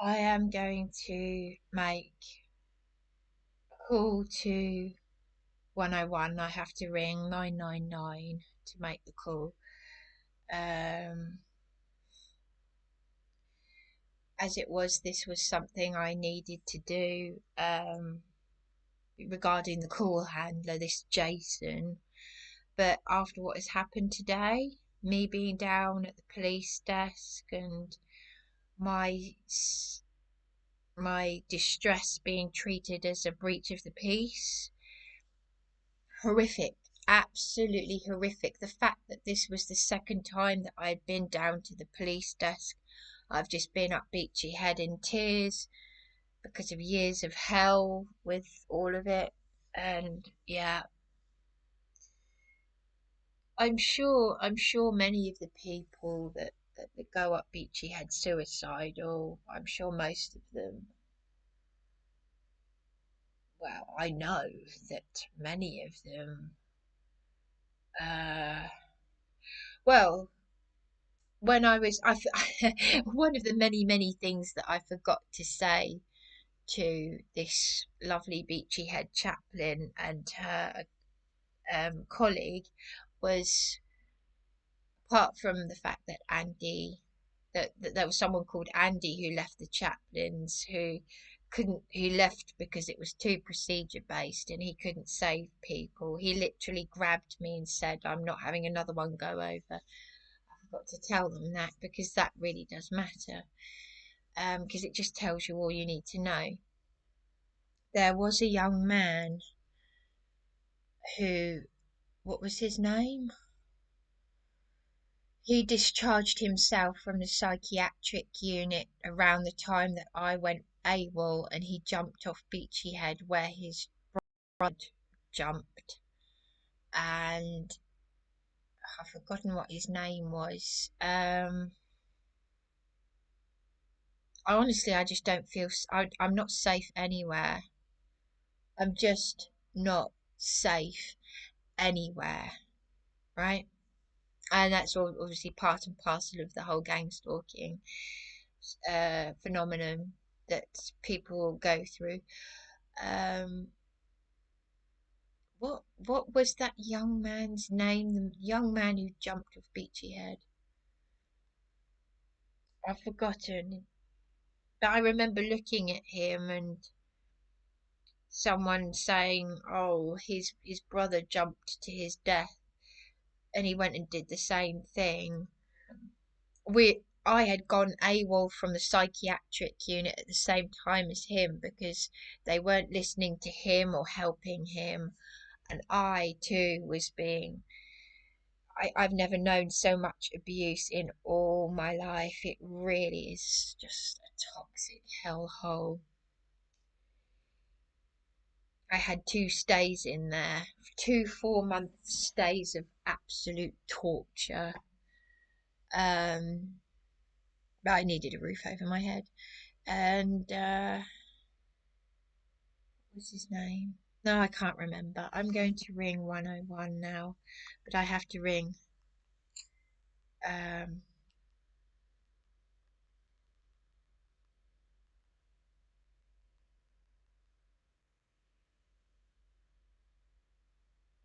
I am going to make a call to 101. I have to ring 999 to make the call. As it was, this was something I needed to do regarding the call handler, this Jason. But after what has happened today, me being down at the police desk and my distress being treated as a breach of the peace, horrific, absolutely horrific. The fact that this was the second time that I'd been down to the police desk, I've just been up Beachy Head in tears because of years of hell with all of it. And yeah, I'm sure many of the people that go up Beachy Head suicidal, I'm sure most of them, well, I know that many of them, well, when I was, one of the many things that I forgot to say to this lovely Beachy Head chaplain and her colleague was, apart from the fact that Andy, that there was someone called Andy who left the chaplains, who left because it was too procedure based and he couldn't save people. He literally grabbed me and said, "I'm not having another one go over." I forgot to tell them that because that really does matter, because it just tells you all you need to know. There was a young man who, what was his name? He discharged himself from the psychiatric unit around the time that I went AWOL, and he jumped off Beachy Head where his brother jumped, and I've forgotten what his name was. Honestly, I just don't feel, I'm not safe anywhere. I'm just not safe anywhere, right? And that's all obviously part and parcel of the whole gang stalking phenomenon that people go through. What was that young man's name? The young man who jumped off Beachy Head. I've forgotten. But I remember looking at him and someone saying, "Oh, his brother jumped to his death, and he went and did the same thing." I had gone AWOL from the psychiatric unit at the same time as him because they weren't listening to him or helping him, and I too was being. I've never known so much abuse in all my life. It really is just a toxic hellhole. I had 2 stays in there, 2 4-month stays of absolute torture. I needed a roof over my head. And what's his name? No, I can't remember. I'm going to ring 101 now, but I have to ring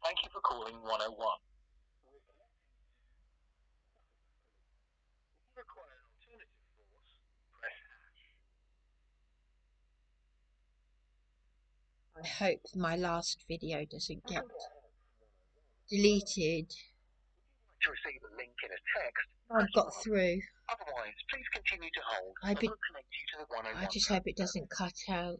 Thank you for calling 101. Require an alternative force, press I hope my last video doesn't get deleted. to receive a link in a text. I've got through. Otherwise, please continue to hold. I We'll connect you to the 101. I just hope it doesn't cut out.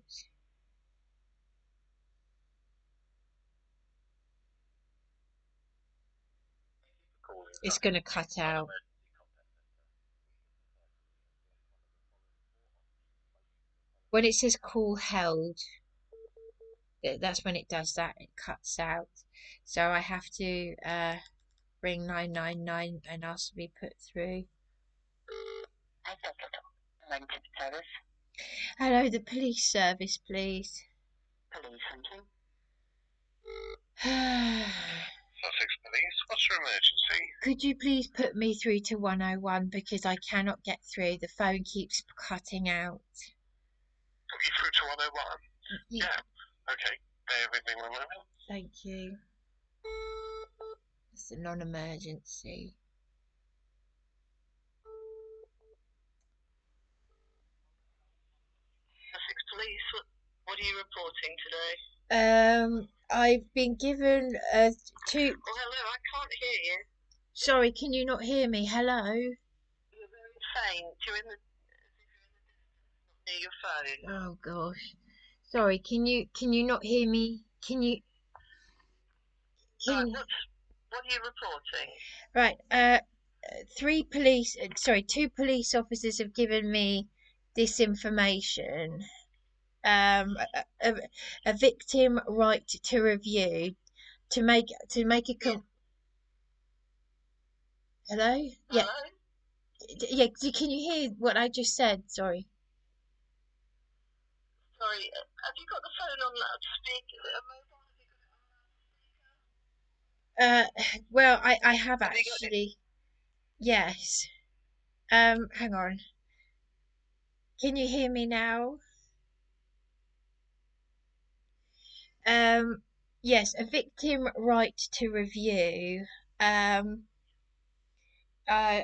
It's going to cut out. When it says call held, that's when it does that. It cuts out. So I have to ring 999 and ask to be put through. Hello, the police service, please. Police hunting. Sussex Police, what's your emergency? Tracy. Could you please put me through to 101 because I cannot get through. The phone keeps cutting out. Put you through to 101? Yeah. Okay. Bear with me one moment. Thank you. It's a non-emergency. Sussex Police, what are you reporting today? I've been given two. Oh, hello, I can't hear you. Sorry, can you not hear me? Hello? You're very faint. You're in the near your phone. Oh gosh. Sorry, can you not hear me? Right, what are you reporting? Right, two police officers have given me this information. A victim right to review to make hello? Yeah. Hello? Yeah, can you hear what I just said? Sorry. Sorry, have you got the phone on loudspeaker? Well, I have Have you got it? actually. Yes. Hang on. Can you hear me now? Yes, a victim right to review. Um, uh,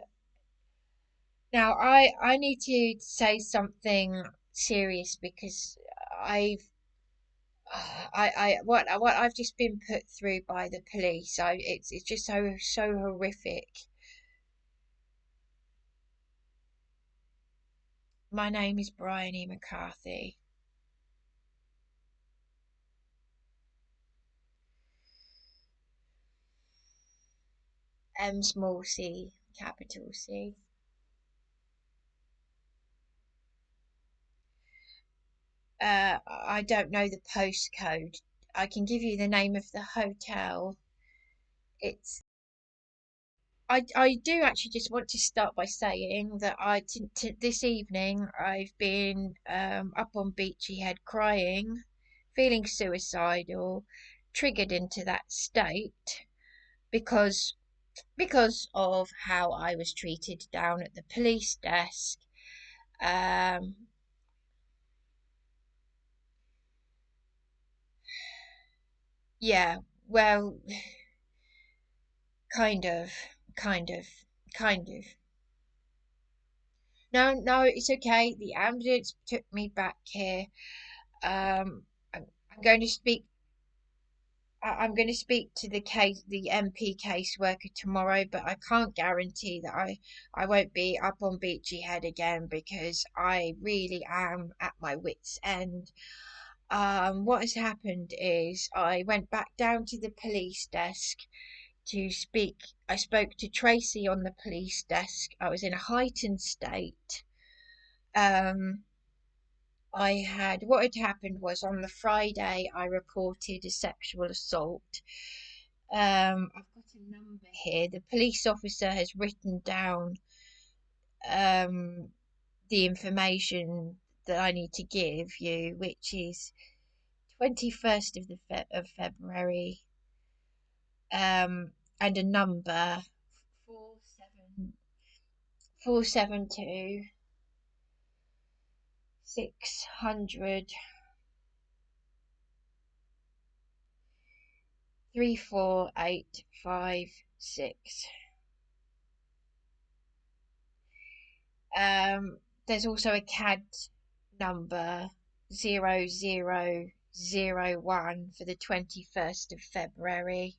Now I need to say something serious because I've what I've just been put through by the police. It's just so horrific. My name is Bryony McCarthy. M small c capital C. I don't know the postcode. I can give you the name of the hotel. It's I do actually just want to start by saying that this evening I've been up on Beachy Head crying, feeling suicidal, triggered into that state because of how I was treated down at the police desk. Um, yeah, well, kind of, kind of, kind of. No, it's okay. The ambulance took me back here. I'm going to speak. I'm going to speak to the MP caseworker tomorrow, but I can't guarantee that I won't be up on Beachy Head again because I really am at my wits' end. What has happened is I went back down to the police desk to speak. I spoke to Tracy on the police desk. I was in a heightened state. What had happened was on the Friday I reported a sexual assault. I've got a number here. The police officer has written down um, the information that I need to give you, which is 21st of February, and a number 472 600 34856. There's also a CAD number 0001 for the 21st of February.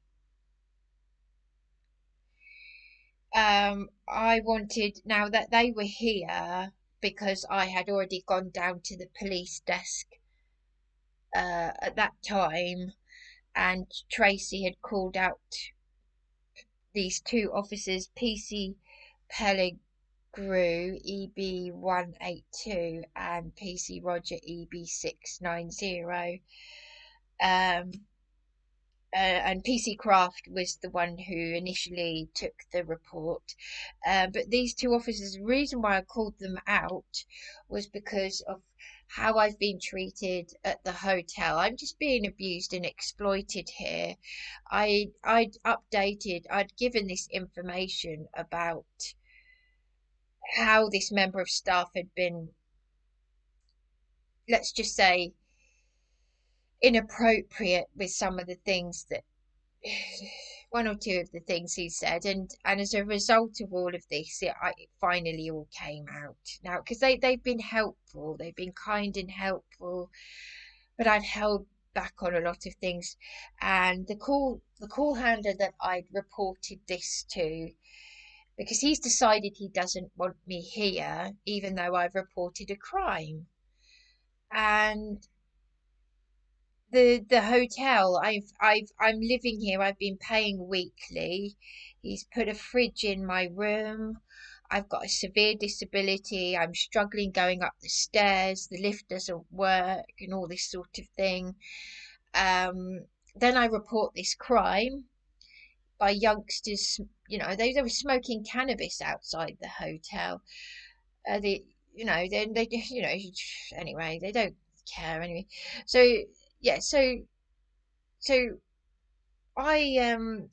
I wanted, now that they were here, because I had already gone down to the police desk at that time, and Tracy had called out these two officers, PC Peligrew EB182 and PC Roger EB690. Um, and PC Craft was the one who initially took the report. But these two officers, the reason why I called them out was because of how I've been treated at the hotel. I'm just being abused and exploited here. I'd given this information about how this member of staff had been, let's just say, inappropriate with some of the things that one or two of the things he said, and as a result of all of this, it finally all came out now, because they've been helpful, they've been kind and helpful, but I've held back on a lot of things. And the call handler that I'd reported this to, because he's decided he doesn't want me here even though I've reported a crime. And the hotel, I'm living here, I've been paying weekly. He's put a fridge in my room. I've got a severe disability. I'm struggling going up the stairs. The lift doesn't work and all this sort of thing. Then I report this crime by youngsters. They were smoking cannabis outside the hotel. They, then they, anyway, they don't care anyway. So yeah, so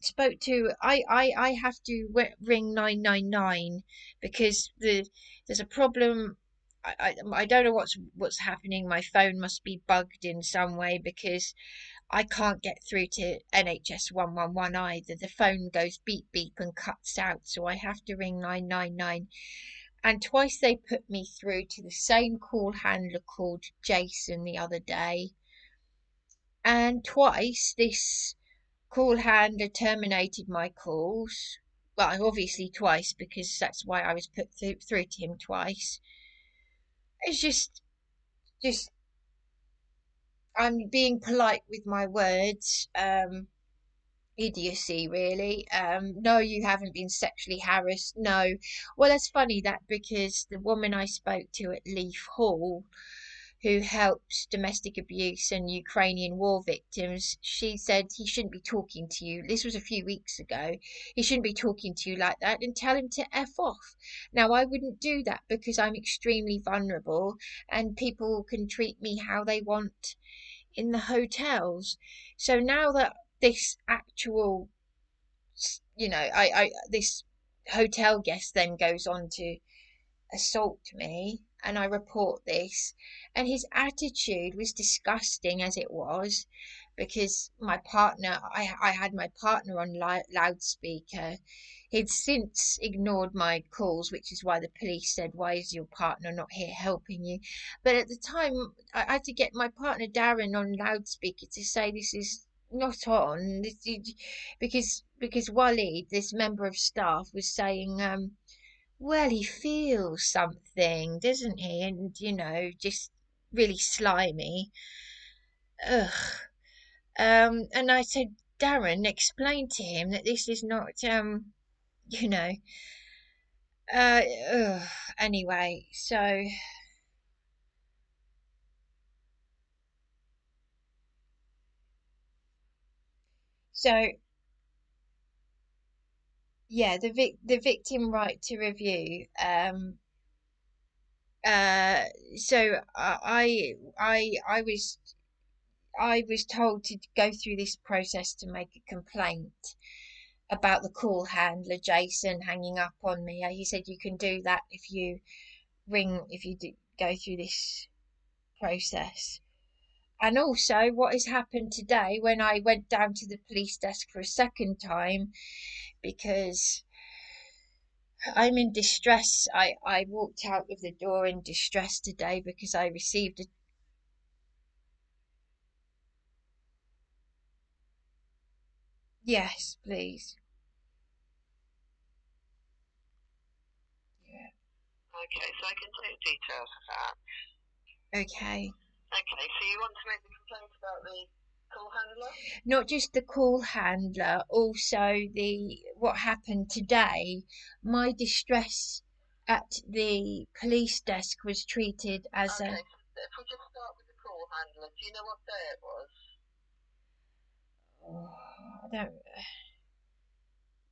spoke to I have to ring 999 because there's a problem. I don't know what's happening. My phone must be bugged in some way because I can't get through to NHS 111 either. The phone goes beep beep and cuts out, so I have to ring 999. And twice they put me through to the same call handler called Jason the other day. And twice this call handler terminated my calls. Well, obviously twice because that's why I was put through to him twice. It's just I'm being polite with my words. Idiocy, really. No, you haven't been sexually harassed. No. Well, that's funny that because the woman I spoke to at Leaf Hall, who helps domestic abuse and Ukrainian war victims, she said he shouldn't be talking to you. This was a few weeks ago. He shouldn't be talking to you like that and tell him to F off. Now, I wouldn't do that because I'm extremely vulnerable and people can treat me how they want in the hotels. So now that this actual, I this hotel guest then goes on to assault me and I report this, and his attitude was disgusting as it was, because I had my partner on loudspeaker. He'd since ignored my calls, which is why the police said, why is your partner not here helping you? But at the time I had to get my partner Darren on loudspeaker to say this is not on, because Wally, this member of staff, was saying, well, he feels something, doesn't he? And, just really slimy. Ugh. And I said, Darren, explain to him that this is not, you know, ugh. Anyway, so yeah, the victim right to review. So I was told to go through this process to make a complaint about the call handler Jason hanging up on me. He said you can do that if you go through this process. And also, what has happened today when I went down to the police desk for a second time because I'm in distress. I walked out of the door in distress today because I received a. Yes, please. Okay, so I can take details of that. Okay. Okay, so you want to make the complaint about the call handler? Not just the call handler, also the what happened today. My distress at the police desk was treated as Okay, a. so if we just start with the call handler, do you know what day it was? Oh, I don't.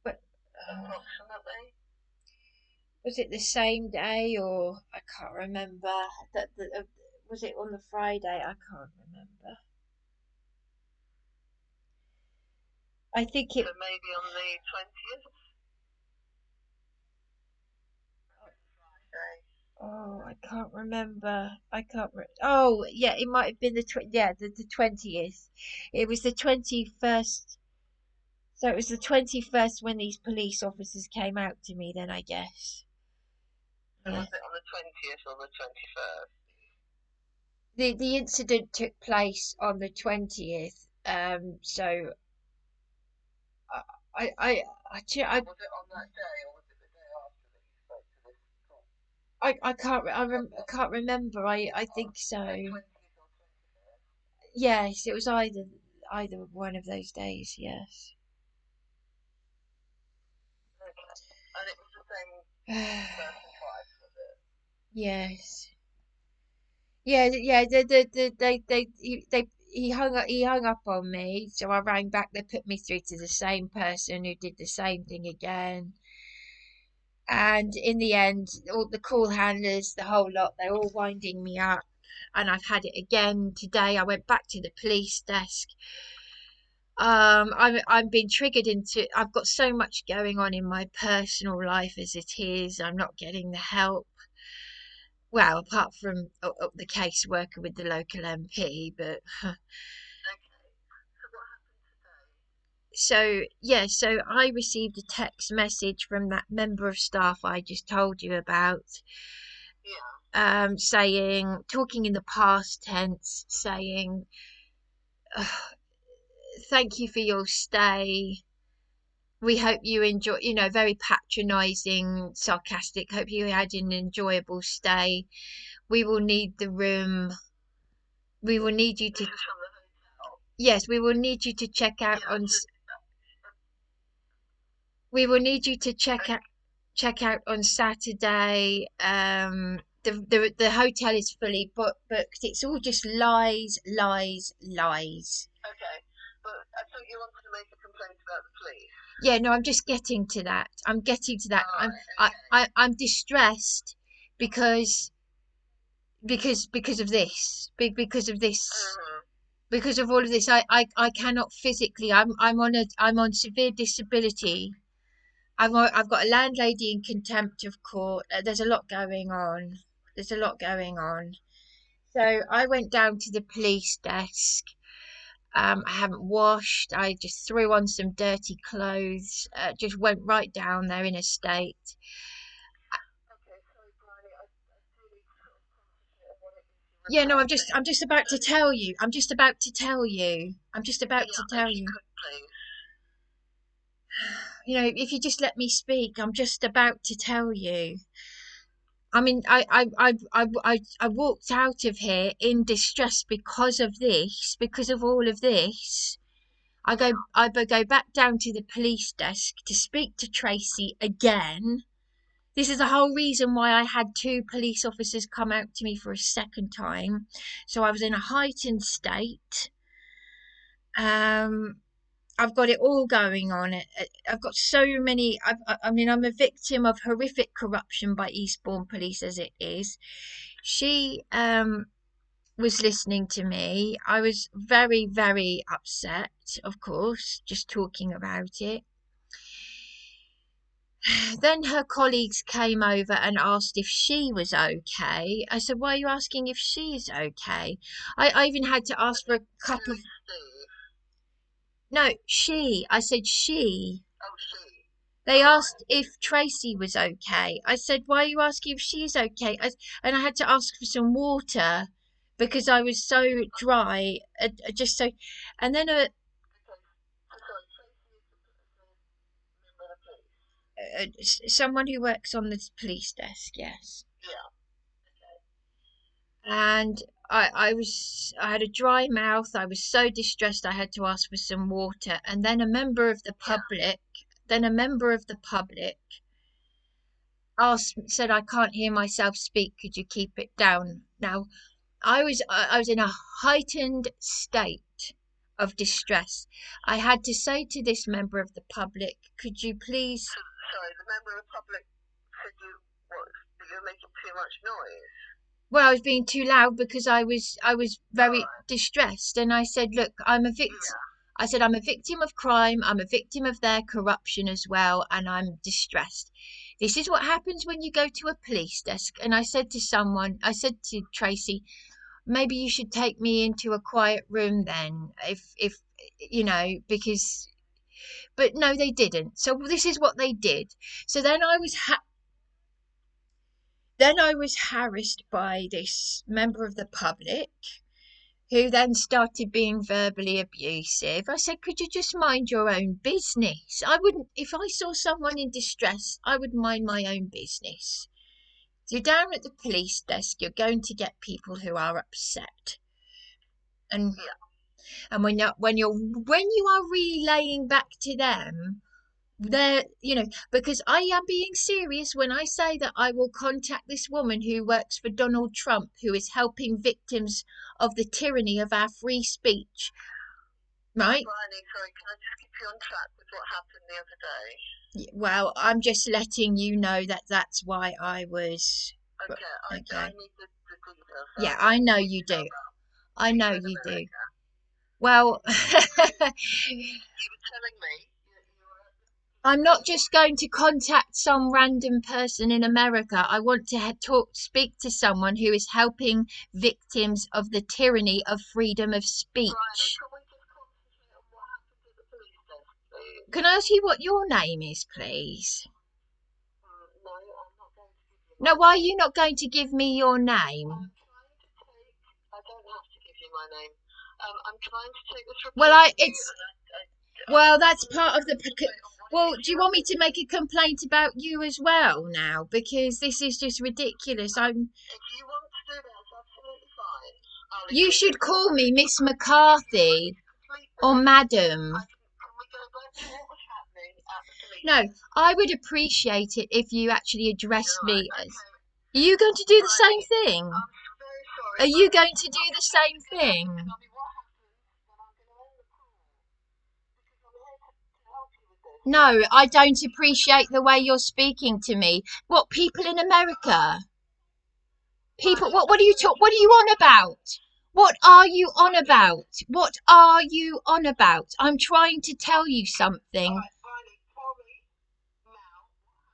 But Approximately. was it the same day or I can't remember? Was it on the Friday? I can't remember. I think it. So maybe on the 20th. Oh, I can't remember. Oh, yeah, it might have been the 20th. It was the 21st. So it was the 21st when these police officers came out to me. Then I guess. So Yeah. was it on the 20th or the 21st? The incident took place on the 20th. So I I I, was it on that day or was it the day after that you spoke to this cop? I can't remember. I think so. Yes, it was either one of those days. Yes. Okay. And it was the same person twice, was it? Yes. Yeah. Yeah. He hung up on me, so I rang back. They put me through to the same person who did the same thing again. And in the end, all the call handlers, the whole lot, they're all winding me up. And I've had it again today. I went back to the police desk. I'm being triggered into. I've got so much going on in my personal life as it is. I'm not getting the help. Well, apart from the caseworker with the local MP, but so yeah, so I received a text message from that member of staff I just told you about. Saying, talking in the past tense, saying, thank you for your stay. We hope you enjoy, very patronizing, sarcastic. Hope you had an enjoyable stay. We will need the room. We will need you to, yes, we will need you to check out on, we will need you to check out on Saturday. The hotel is fully booked. It's all just lies, lies, lies. Okay, but I thought you wanted to make a complaint about the police. Yeah, no, I'm just getting to that. I'm getting to that. I'm distressed because of this. Because of this. Because of all of this, I cannot physically. I'm on severe disability. I've got a landlady in contempt of court. There's a lot going on. There's a lot going on. So I went down to the police desk. I haven't washed. I just threw on some dirty clothes. Just went right down there in a state. Yeah, no, I'm just about to tell you. I'm just about to tell you. I'm just about to tell you. You know, if you just let me speak, I'm just about to tell you. I mean, I walked out of here in distress because of this, because of all of this. I go back down to the police desk to speak to Tracey again. This is the whole reason why I had two police officers come out to me for a second time. So I was in a heightened state. I've got it all going on. I've got so many. I mean, I'm a victim of horrific corruption by Eastbourne Police as it is. She was listening to me. I was very, very upset, of course, just talking about it. Then her colleagues came over and asked if she was okay. I said, why are you asking if she's okay? I even had to ask for a couple of... No, she. I said she. They asked if Tracey was okay. I said, why are you asking if she's okay? And I had to ask for some water because I was so dry. Just so... And then someone who works on the police desk, yes. And I had a dry mouth. I was so distressed I had to ask for some water. And then a member of the public said, I can't hear myself speak, could you keep it down? Now I was in a heightened state of distress. I had to say to this member of the public, could you please... Sorry, the member of the public said you're making too much noise. Well, I was being too loud because I was very distressed, and I said, look, I'm a victim. Yeah. I said, I'm a victim of crime. I'm a victim of their corruption as well, and I'm distressed. This is what happens when you go to a police desk. And I said to Tracy, maybe you should take me into a quiet room then, if you know, because... But no, they didn't. So this is what they did. So then I was harassed by this member of the public, who then started being verbally abusive. I said, could you just mind your own business? I wouldn't, if I saw someone in distress, I would mind my own business. You're down at the police desk, you're going to get people who are upset. And when you are relaying back to them, they're, you know, because I am being serious when I say that I will contact this woman who works for Donald Trump, who is helping victims of the tyranny of our free speech. Right? Bryony, sorry, can I just keep you on track with what happened the other day? Well, I'm just letting you know that that's why I was... Okay, I need the details. Yeah, I know you do. I know you do. Well... You were telling me... I'm not just going to contact some random person in America. I want to speak to someone who is helping victims of the tyranny of freedom of speech. Can I ask you what your name is, please? No, I'm not going to give you. No, why are you not going to give me your name? I don't have to give you my name. I'm trying to take this report. Well, well, that's part of the... Well, do you want me to make a complaint about you as well now? Because this is just ridiculous. If you want to do that, it's absolutely fine. You should call me Miss McCarthy or Madam. Can we go back to what was happening at the police? No, I would appreciate it if you actually addressed me as... Are you going to do the same thing? I'm very sorry. Are you going to do the same thing? No, I don't appreciate the way you're speaking to me. What, people in America? People, what are you on about? What are you on about? What are you on about? I'm trying to tell you something.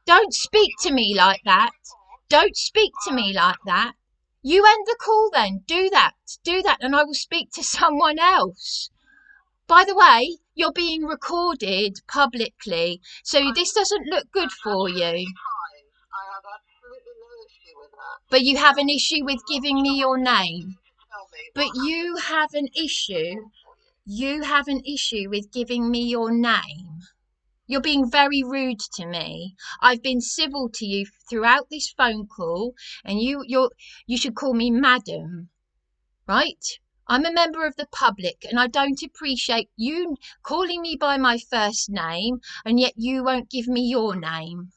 Don't speak to me like that. Don't speak to me like that. You end the call then. Do that, and I will speak to someone else. By the way, you're being recorded publicly, so this doesn't look good for you. I have absolutely no issue with that. But you have an issue with giving me your name. But you have an issue. You have an issue with giving me your name. You're being very rude to me. I've been civil to you throughout this phone call, and you should call me Madam, right? I'm a member of the public, and I don't appreciate you calling me by my first name, and yet you won't give me your name.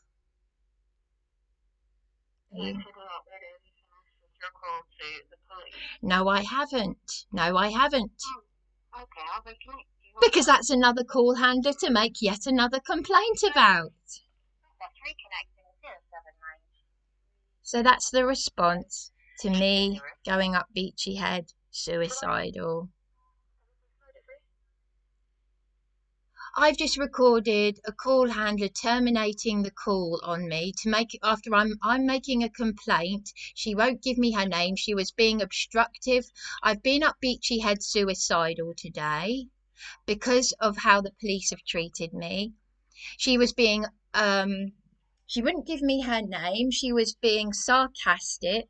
No, I haven't. No, I haven't. Okay, I'll reconnect you. Because that's another call handler to make yet another complaint about. That's reconnecting 079. So that's the response to me going up Beachy Head, suicidal. I've just recorded a call handler terminating the call on me to make after I'm making a complaint. She won't give me her name. She was being obstructive. I've been up Beachy Head suicidal today because of how the police have treated me. She was being she wouldn't give me her name. She was being sarcastic.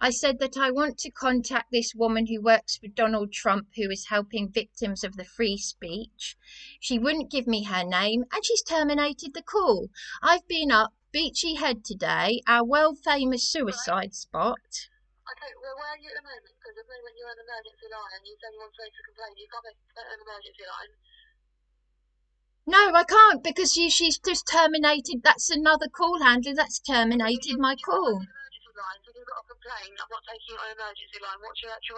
I said that I want to contact this woman who works for Donald Trump, who is helping victims of the free speech. She wouldn't give me her name, and she's terminated the call. I've been up Beachy Head today, our world-famous suicide spot. Okay, well, where are you at the moment? Because at the moment you're on an emergency line, and you said you want to make a complaint. You can't make an emergency line. No, I can't, because she's just terminated. That's another call handler that's terminated my call.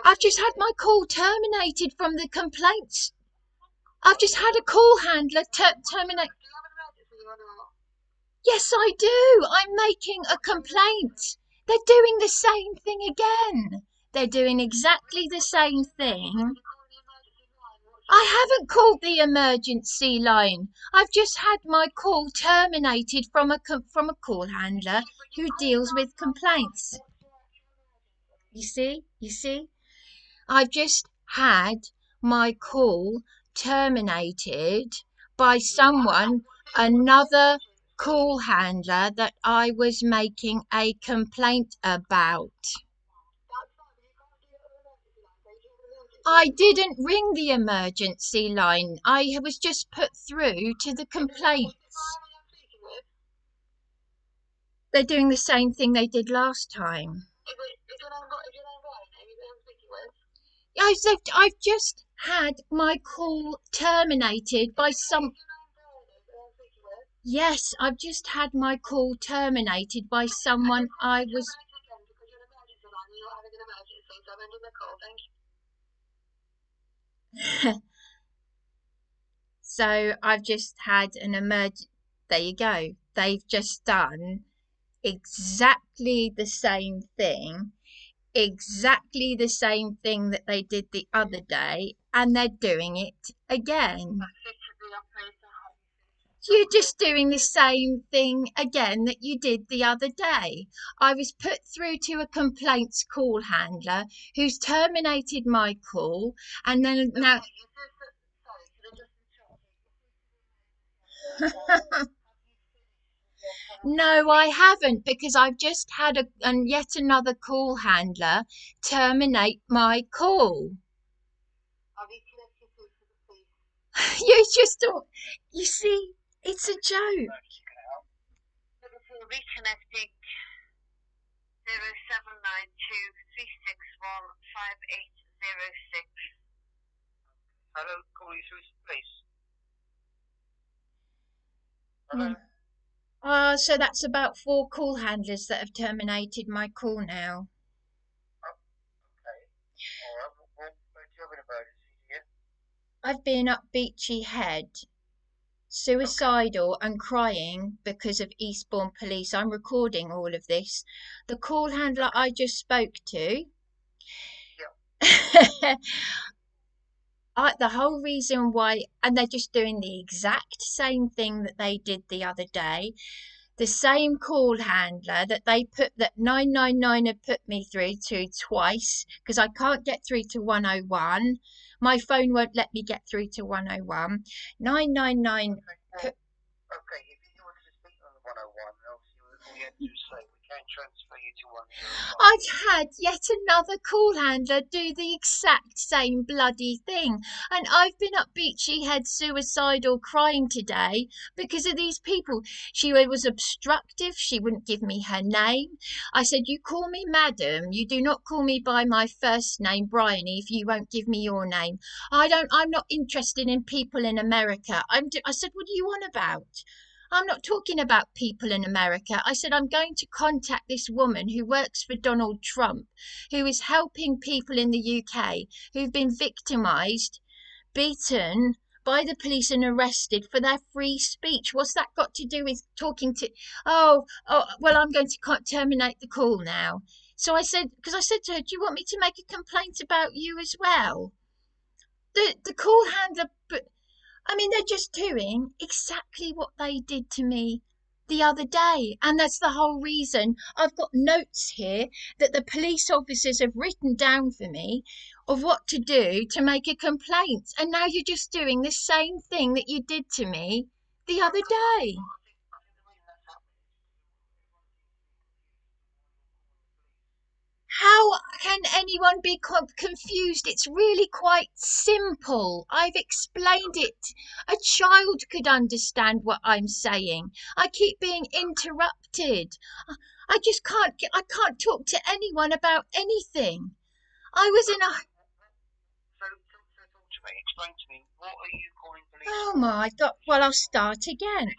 I've just had my call terminated from the complaints I've just had a call handler terminate. Do you have an emergency or not? Yes, I do. I'm making a complaint. They're doing the same thing again. They're doing exactly the same thing. You call the emergency line. What's I haven't called the emergency line. I've just had my call terminated from a call handler who deals with complaints. You see? I've just had my call terminated by someone, another call handler that I was making a complaint about. That's fine, but you can't do it on an emergency line. So you have an emergency. I didn't ring the emergency line. I was just put through to the complaints. Brian, I'm speaking with. They're doing the same thing they did last time. Is your name Brian? Is it I'm speaking with? I've just had my call terminated by some. Is your name Brian? Is it I'm speaking with? Yes, I've just had my call terminated by someone I was. Again, because you're an emergency line and you're having an emergency, so I'm ending the call. Thank you. So I've just had an emergency. There you go. They've just done exactly the same thing. Exactly the same thing that they did the other day, and they're doing it again. You're just doing the same thing again that you did the other day. I was put through to a complaints call handler who's terminated my call, and then now. No, I haven't, because I've just had yet another call handler terminate my call. You just don't. You see, it's a joke. Reconnecting 0792-361-5806. Hello, call you through to police. Hello. So that's about 4 call handlers that have terminated my call now. Okay. Alright, what do you have an emergency here? I've been up Beachy Head, suicidal and crying because of Eastbourne Police. I'm recording all of this. The call handler I just spoke to. Yeah. The whole reason why, and they're just doing the exact same thing that they did the other day. The same call handler that 999 had put me through to twice, because I can't get through to 101. My phone won't let me get through to 101. 999 put. Okay, if you wanted to speak on the 101, obviously all you have to do is say we can transfer you to 101. I've had yet another call handler do the exact same bloody thing, and I've been up Beachy Head suicidal crying today because of these people. She was obstructive. She wouldn't give me her name. I said, "You call me madam. You do not call me by my first name, Bryony, if you won't give me your name. I'm not interested in people in America." I said, "What do you want about? I'm not talking about people in America." I said, "I'm going to contact this woman who works for Donald Trump, who is helping people in the UK who've been victimised, beaten by the police and arrested for their free speech. What's that got to do with talking to... Oh, well, I'm going to terminate the call now." So I said, because I said to her, "Do you want me to make a complaint about you as well?" The call handler... I mean, they're just doing exactly what they did to me the other day. And that's the whole reason I've got notes here that the police officers have written down for me of what to do to make a complaint. And now you're just doing the same thing that you did to me the other day. How can anyone be confused? It's really quite simple. I've explained it. A child could understand what I'm saying. I keep being interrupted. I just can't. I can't talk to anyone about anything. I was in a... So talk to me. Explain to me. What are you calling police? Oh my God. Well, I'll start again.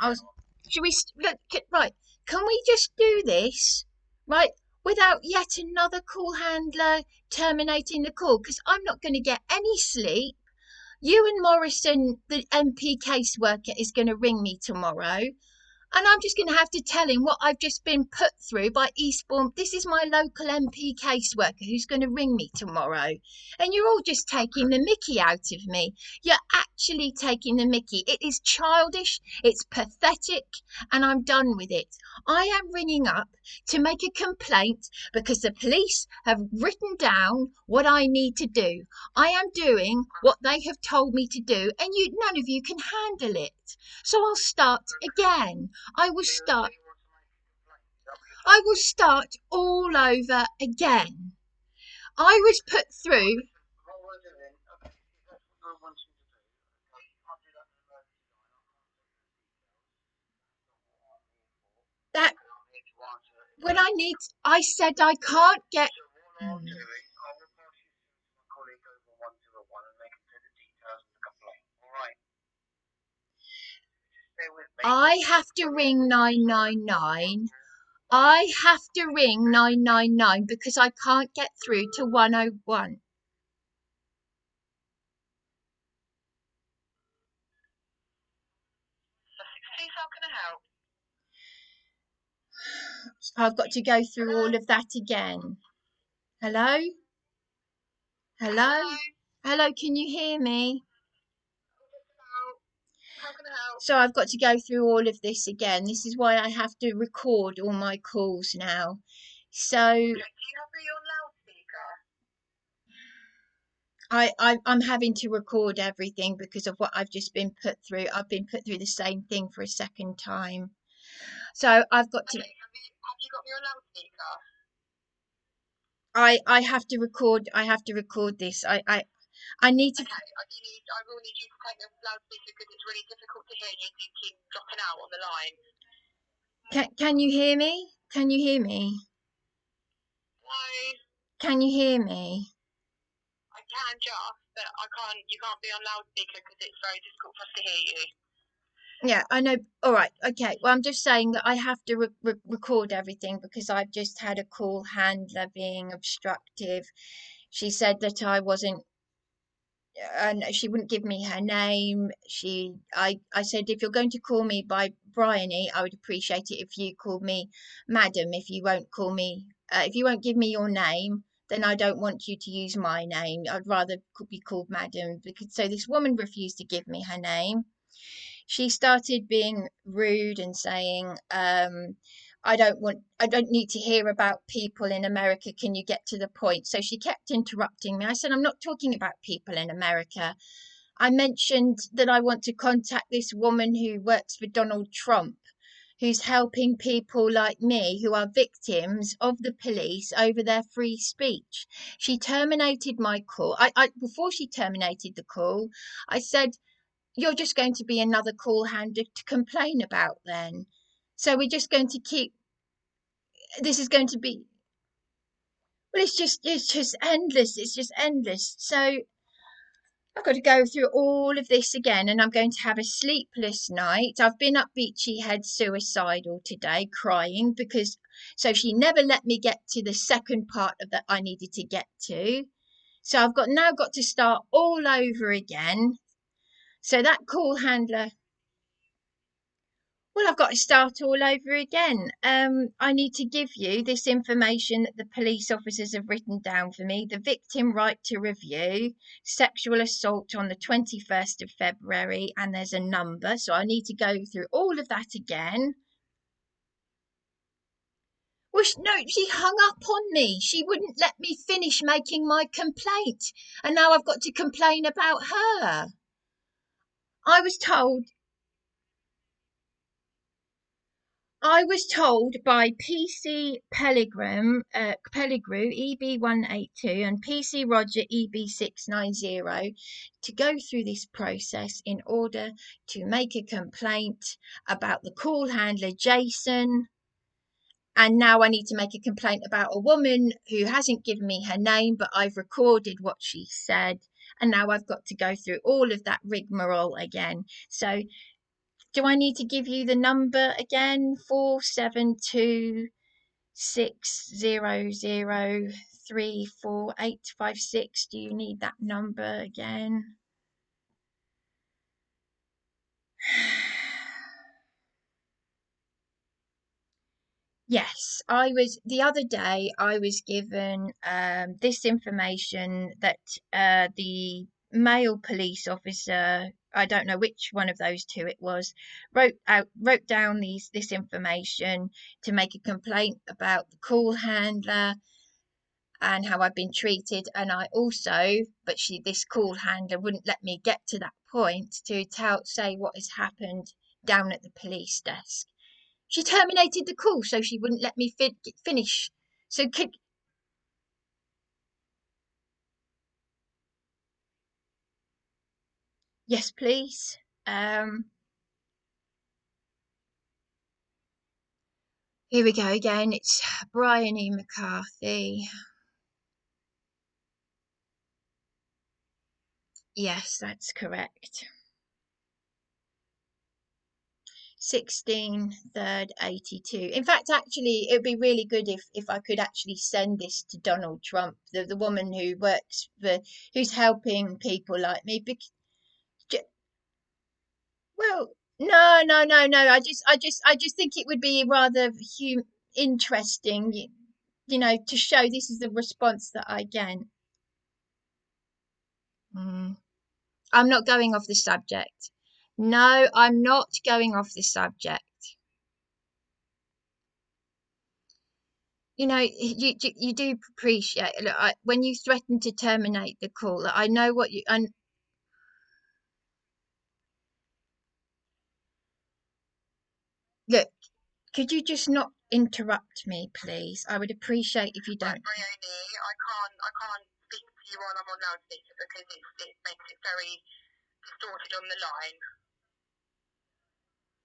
Should we... Look, right. Can we just do this? Right. Without yet another call handler terminating the call, because I'm not going to get any sleep. Ewan Morrison, the MP caseworker, is going to ring me tomorrow. And I'm just going to have to tell him what I've just been put through by Eastbourne. This is my local MP caseworker who's going to ring me tomorrow. And you're all just taking the mickey out of me. You're actually taking the mickey. It is childish, it's pathetic, and I'm done with it. I am ringing up to make a complaint because the police have written down what I need to do. I am doing what they have told me to do, and none of you can handle it. So I'll start again. I will start all over again. I was put through that when I said I can't get. I have to ring 999. I have to ring 999 because I can't get through to 101. How can I help? I've got to go through all of that again. Hello? Hello? Hello, can you hear me? How can I help? So I've got to go through all of this again. This is why I have to record all my calls now. So Do you have me on loudspeaker? I'm having to record everything because of what I've just been put through. I've been put through the same thing for a second time. So I've got to. Okay, have you got me on loudspeaker? I have to record. I have to record this. I need to. Okay, I will need you to take the loudspeaker because it's really difficult to hear you. You keep dropping out on the line. Can you hear me? Can you hear me? No, Can you hear me? I can just, but I can't. You can't be on loudspeaker because it's very difficult for us to hear you. Yeah, I know. All right. Okay. Well, I'm just saying that I have to record everything because I've just had a call handler being obstructive. She said that I wasn't, and she wouldn't give me her name. I said, if you're going to call me by Bryony, I would appreciate it if you called me Madam. If you won't call me, if you won't give me your name, then I don't want you to use my name. I'd rather be called Madam. Because so this woman refused to give me her name. She started being rude and saying, I don't need to hear about people in America. Can you get to the point? So she kept interrupting me. I said, I'm not talking about people in America. I mentioned that I want to contact this woman who works for Donald Trump, who's helping people like me who are victims of the police over their free speech. She terminated my call. Before she terminated the call, I said, you're just going to be another call handler to complain about then. So we're just going to keep, this is going to be, well, it's just endless. It's just endless. So I've got to go through all of this again, and I'm going to have a sleepless night. I've been up Beachy Head suicidal today, crying because, so she never let me get to the second part of that I needed to get to. So I've now got to start all over again. So that call handler, well, I've got to start all over again. I need to give you this information that the police officers have written down for me. The victim right to review, sexual assault on the 21st of February, and there's a number. So I need to go through all of that again. Well, no, she hung up on me. She wouldn't let me finish making my complaint. And now I've got to complain about her. I was told by PC Peligrew, EB182, and PC Roger EB690 to go through this process in order to make a complaint about the call handler Jason. And now I need to make a complaint about a woman who hasn't given me her name, but I've recorded what she said. And now I've got to go through all of that rigmarole again. So do I need to give you the number again? 4726003485 6. Do you need that number again? Yes, the other day I was given this information that the male police officer, I don't know which one of those two it was, wrote down this information to make a complaint about the call handler and how I've been treated. And I also, but this call handler wouldn't let me get to that point to say what has happened down at the police desk. She terminated the call so she wouldn't let me finish. So yes, please. Here we go again. It's Brian E. McCARTHY. Yes, that's correct. 16/3/82. In fact, actually, it would be really good if I could actually send this to Donald Trump, the woman who works who's helping people like me. Well, no, no, no, no. I just think it would be rather interesting, to show this is the response that I get. I'm not going off the subject. No, I'm not going off the subject. You do appreciate. Look, when you threaten to terminate the call, I know what you. Look, could you just not interrupt me, please? I would appreciate if you don't. I can't speak to you while I'm on loudspeaker because it makes it very distorted on the line.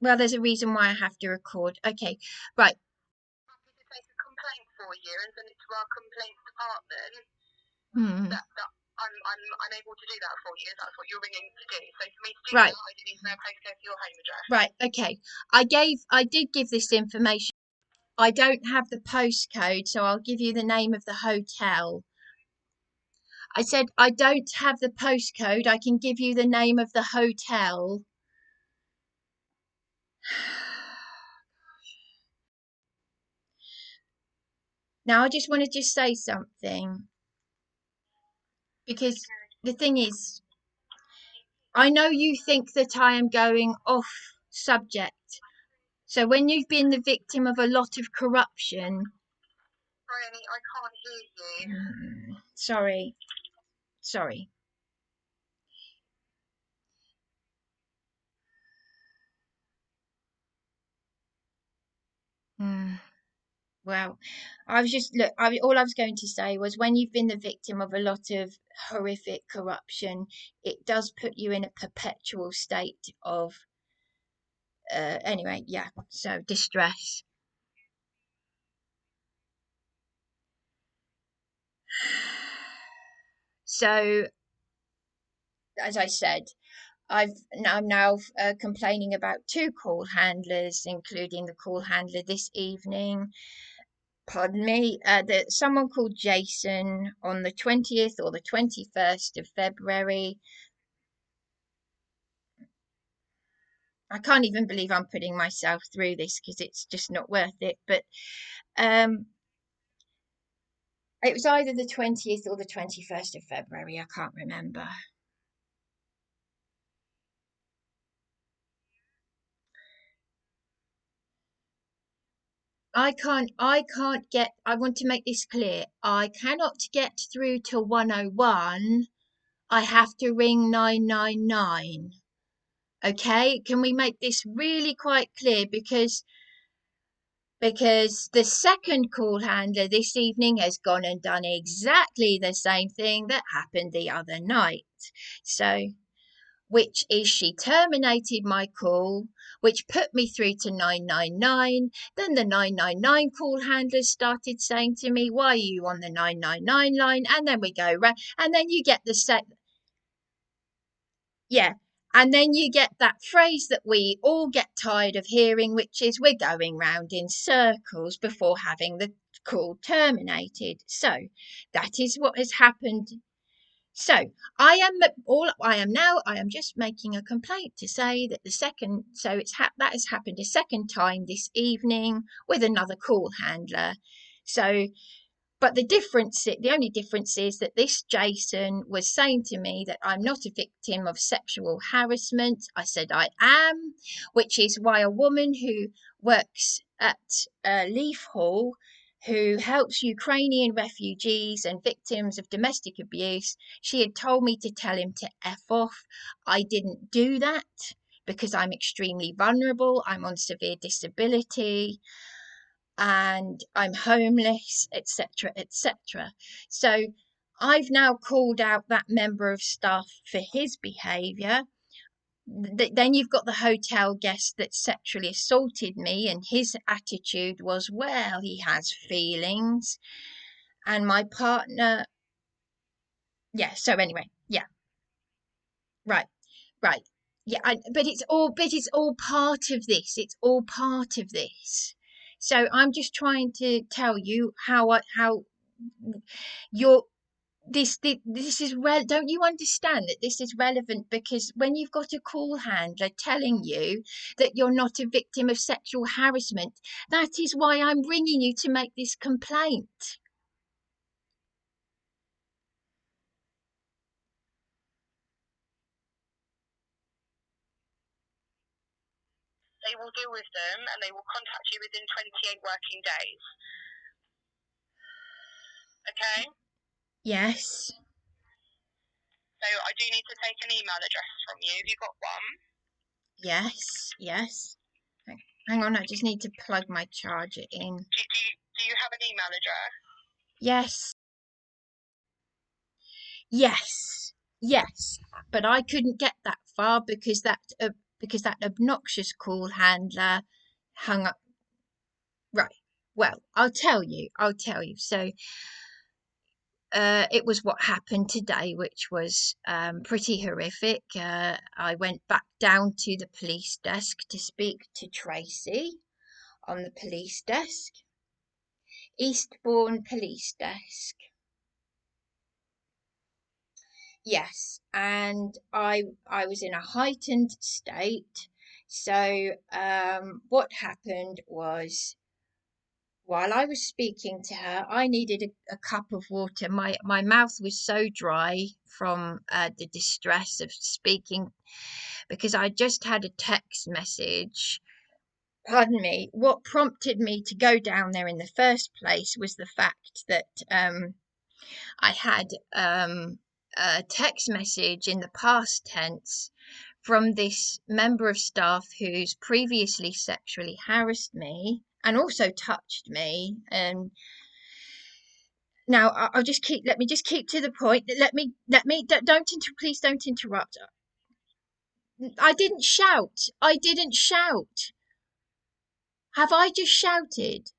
Well, there's a reason why I have to record. Okay, right. I'm happy to take a complaint for you and send it to our complaints department. That I'm unable to do that for you. That's what you're ringing to do. So for me to do that, I do need to know a postcode for your home address. Right. Okay. I did give this information. I don't have the postcode, so I'll give you the name of the hotel. I said I don't have the postcode. I can give you the name of the hotel. Now, I just want to say something, because the thing is, I know you think that I am going off subject. So when you've been the victim of a lot of corruption... Bryony, I can't hear you. Sorry. Well, all I was going to say was, when you've been the victim of a lot of horrific corruption, it does put you in a perpetual state of, anyway, yeah, so distress. So, as I said, I'm now complaining about two call handlers, including the call handler this evening. Pardon me. Someone called Jason on the 20th or the 21st of February. I can't even believe I'm putting myself through this, because it's just not worth it. But it was either the 20th or the 21st of February. I can't remember. I want to make this clear. I cannot get through to 101. I have to ring 999. Okay? Can we make this really quite clear? Because the second call handler this evening has gone and done exactly the same thing that happened the other night. So, which is, she terminated my call, which put me through to 999. Then the 999 call handlers started saying to me, why are you on the 999 line? And then we go round, and then you get the set. Yeah. And then you get that phrase that we all get tired of hearing, which is, we're going round in circles before having the call terminated. So that is what has happened. So I am just making a complaint to say that that has happened a second time this evening with another call handler. So, but the only difference is that this Jason was saying to me that I'm not a victim of sexual harassment. I said I am, which is why a woman who works at Leaf Hall, who helps Ukrainian refugees and victims of domestic abuse, she had told me to tell him to F off. I didn't do that because I'm extremely vulnerable. I'm on severe disability and I'm homeless, etc., etc. So I've now called out that member of staff for his behaviour. Then you've got the hotel guest that sexually assaulted me, and his attitude was, well, he has feelings. And my partner, yeah. So anyway, yeah, right, right, yeah. But it's all part of this. It's all part of this. So I'm just trying to tell you how you're this is don't you understand that this is relevant? Because when you've got a call handler telling you that you're not a victim of sexual harassment, that is why I'm ringing you to make this complaint. They will deal with them and they will contact you within 28 working days. Okay? Yes. So I do need to take an email address from you. Have you got one? Yes. Hang on, I just need to plug my charger in. Do you have an email address? Yes. But I couldn't get that far because that obnoxious call handler hung up. Right. Well, I'll tell you. So it was what happened today, which was pretty horrific. I went back down to the police desk to speak to Tracy on the police desk, Eastbourne police desk. Yes, and I was in a heightened state. So what happened was, while I was speaking to her, I needed a cup of water. My mouth was so dry from the distress of speaking, because I just had a text message. Pardon me. What prompted me to go down there in the first place was the fact that I had a text message in the past tense from this member of staff who's previously sexually harassed me and also touched me. And now let me just keep to the point. Please don't interrupt. I didn't shout. Have I just shouted?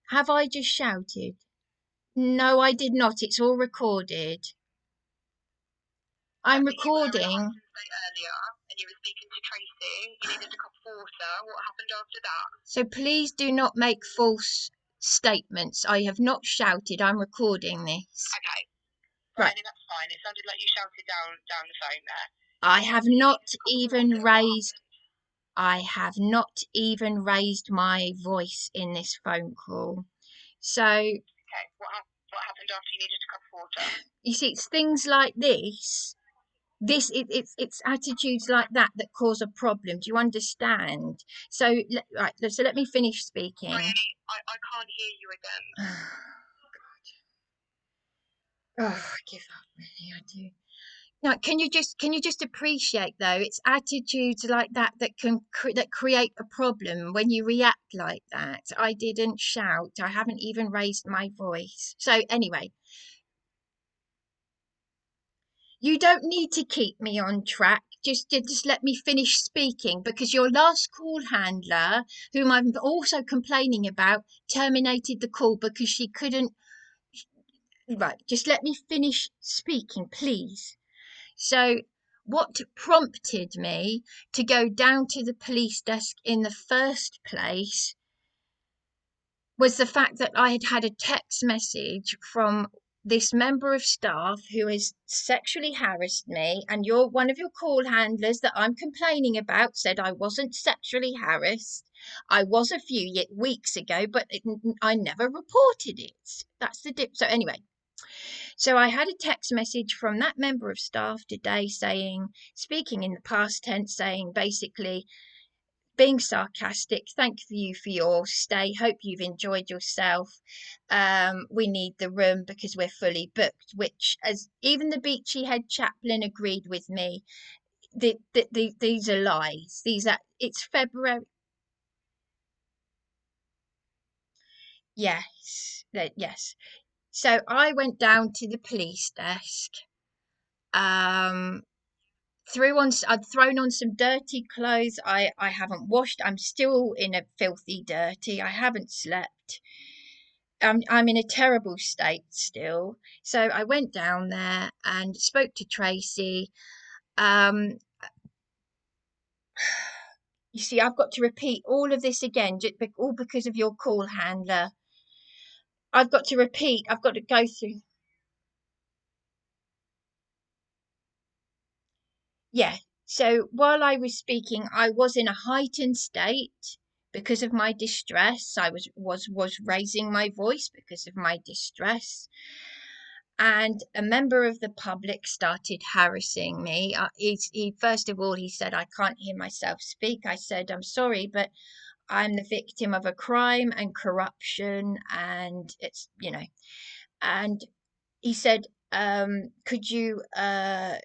No, I did not. It's all recorded. I'm recording. Earlier, and you were speaking to Tracy. You needed a cup of water. What happened after that? So please do not make false statements. I have not shouted. I'm recording this. Okay. Right. That's fine. It sounded like you shouted down the phone there. I have not even raised my voice in this phone call. So. Okay. What happened after you needed a cup of water? You see, it's things like this. It's attitudes like that cause a problem. Do you understand? So let me finish speaking. Sorry, I can't hear you again. I give up, really. I do. Now, can you just appreciate, though, it's attitudes like that that create a problem when you react like that. I didn't shout. I haven't even raised my voice. So anyway, you don't need to keep me on track. Just let me finish speaking, because your last call handler, whom I'm also complaining about, terminated the call because she couldn't. Right, just let me finish speaking, please. So, what prompted me to go down to the police desk in the first place was the fact that I had had a text message from this member of staff who has sexually harassed me, and one of your call handlers that I'm complaining about said I wasn't sexually harassed. I was a few weeks ago, but I never reported it. That's the dip. So anyway, so I had a text message from that member of staff today saying, speaking in the past tense, saying basically, being sarcastic, thank you for your stay, hope you've enjoyed yourself. We need the room because we're fully booked, which, as even the Beachy Head chaplain agreed with me, these are lies. It's February. Yes. So I went down to the police desk. I'd thrown on some dirty clothes. I haven't washed. I'm still in a filthy dirty. I haven't slept. I'm in a terrible state still. So I went down there and spoke to Tracy. Um, you see, I've got to repeat all of this again, all because of your call handler. I've got to go through. Yeah. So while I was speaking, I was in a heightened state because of my distress. I was raising my voice because of my distress. And a member of the public started harassing me. He first of all, he said, I can't hear myself speak. I said, I'm sorry, but I'm the victim of a crime and corruption, and it's, and he said, could you, and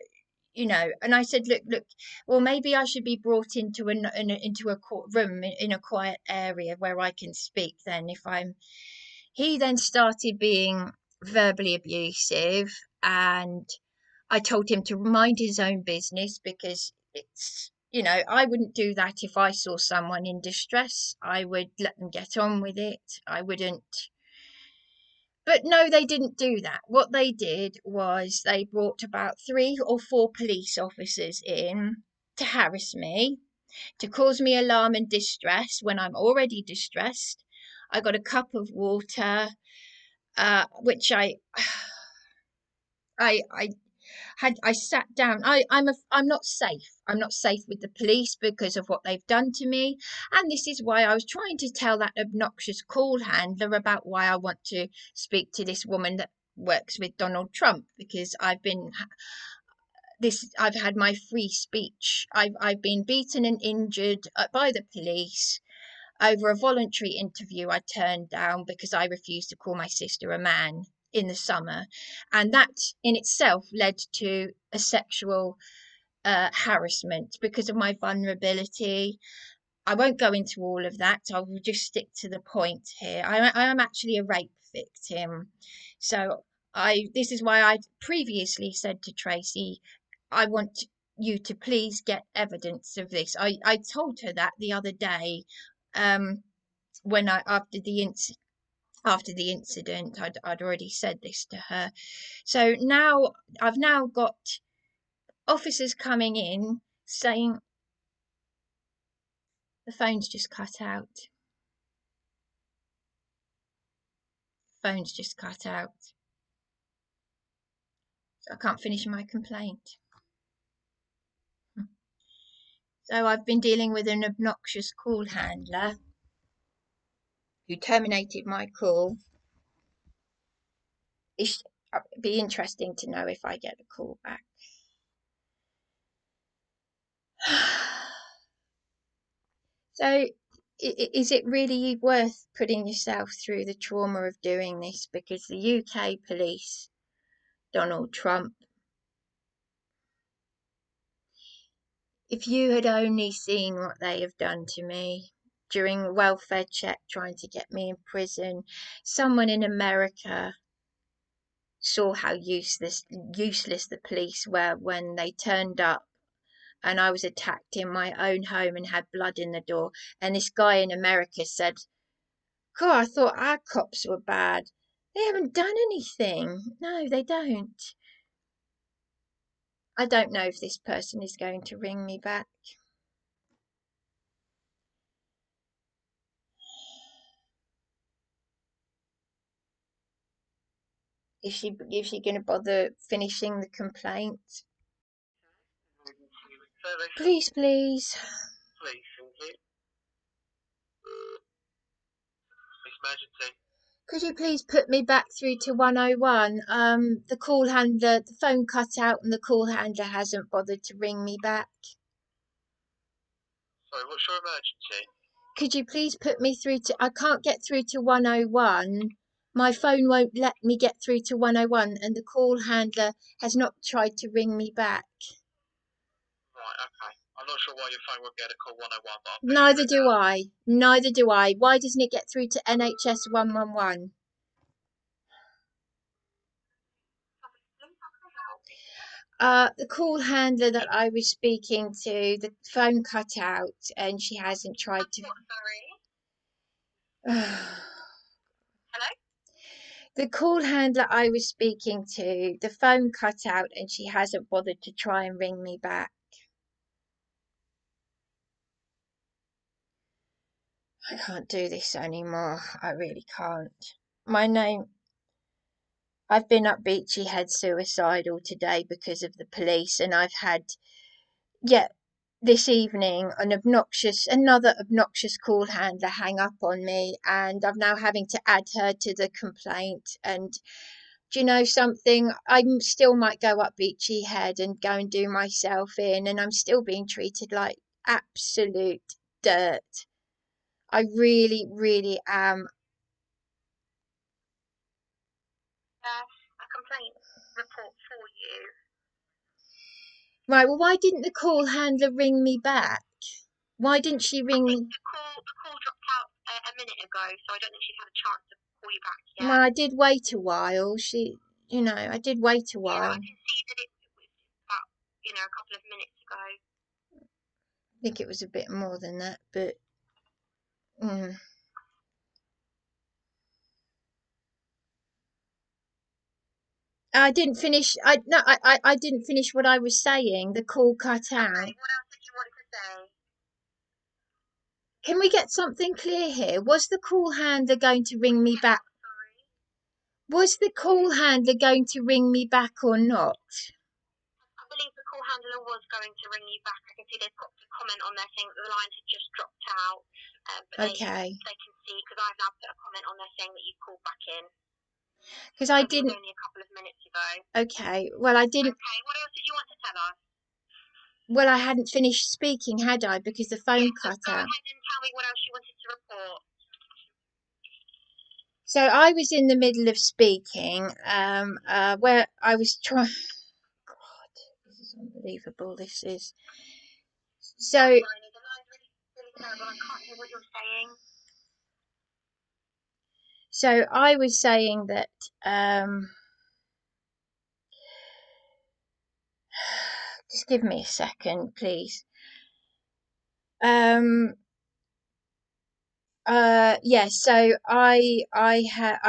I said, look, well, maybe I should be brought into into a courtroom in a quiet area where I can speak then if I'm. He then started being verbally abusive, and I told him to mind his own business because I wouldn't do that if I saw someone in distress. I would let them get on with it. I wouldn't. But no, they didn't do that. What they did was they brought about 3 or 4 police officers in to harass me, to cause me alarm and distress when I'm already distressed. I got a cup of water, which I sat down. I'm not safe. I'm not safe with the police because of what they've done to me. And this is why I was trying to tell that obnoxious call handler about why I want to speak to this woman that works with Donald Trump, because I've had my free speech. I've been beaten and injured by the police over a voluntary interview I turned down because I refused to call my sister a man in the summer, and that in itself led to a sexual harassment because of my vulnerability. I won't go into all of that. I will just stick to the point here. I am actually a rape victim, so this is why I previously said to Tracy, I want you to please get evidence of this. I told her that the other day, when after the incident, I'd already said this to her. So now I've got officers coming in saying, the phone's just cut out. Phone's just cut out. So I can't finish my complaint. So I've been dealing with an obnoxious call handler who terminated my call. It'd be interesting to know if I get a call back. So is it really worth putting yourself through the trauma of doing this? Because the UK police, Donald Trump, if you had only seen what they have done to me during a welfare check trying to get me in prison. Someone in America saw how useless the police were when they turned up and I was attacked in my own home and had blood in the door. And this guy in America said, God, I thought our cops were bad. They haven't done anything. No, they don't. I don't know if this person is going to ring me back. Is she going to bother finishing the complaint? Please, please. Please, thank you. Miss Emergency. Could you please put me back through to 101? The call handler, the phone cut out and the call handler hasn't bothered to ring me back. Sorry, what's your emergency? Could you please put me through to... I can't get through to 101. My phone won't let me get through to 101 and the call handler has not tried to ring me back. Right, okay. I'm not sure why your phone won't be able to call 101, but Neither do I. Neither do I. Why doesn't it get through to NHS 111? The call handler that I was speaking to, the phone cut out and she hasn't tried to... What, sorry? Hello? The call handler I was speaking to, the phone cut out and she hasn't bothered to try and ring me back. I can't do this anymore. I really can't. I've been up Beachy Head suicidal today because of the police, and I've had, this evening, another obnoxious call handler hang up on me, and I'm now having to add her to the complaint. And do you know something? I still might go up Beachy Head and go and do myself in, and I'm still being treated like absolute dirt. I really, really am. A complaint report for you. Right, well, why didn't the call handler ring me back? Why didn't she ring me? The call dropped out a minute ago, so I don't think she's had a chance to call you back yet. Well, I did wait a while. I did wait a while. Yeah, I can see that it was about, a couple of minutes ago. I think it was a bit more than that, but... I didn't finish. I didn't finish what I was saying. The call cut out. Okay, what else did you want to say? Can we get something clear here? Was the call handler going to ring me back? Sorry. Was the call handler going to ring me back or not? I believe the call handler was going to ring you back. I can see they've got a comment on there saying that the line had just dropped out. But Okay. they can see, because I've now put a comment on there saying that you've called back in. Because I didn't. It was only a couple of minutes ago. Okay. Well, I didn't. Okay. What else did you want to tell us? Well, I hadn't finished speaking, had I? Because the phone cut Go out. ahead and tell me what else you wanted to report. So I was in the middle of speaking, where I was trying. God, this is unbelievable. This is. So. The line's really terrible. I can't hear what you're saying. So I was saying that. Just give me a second, please. So I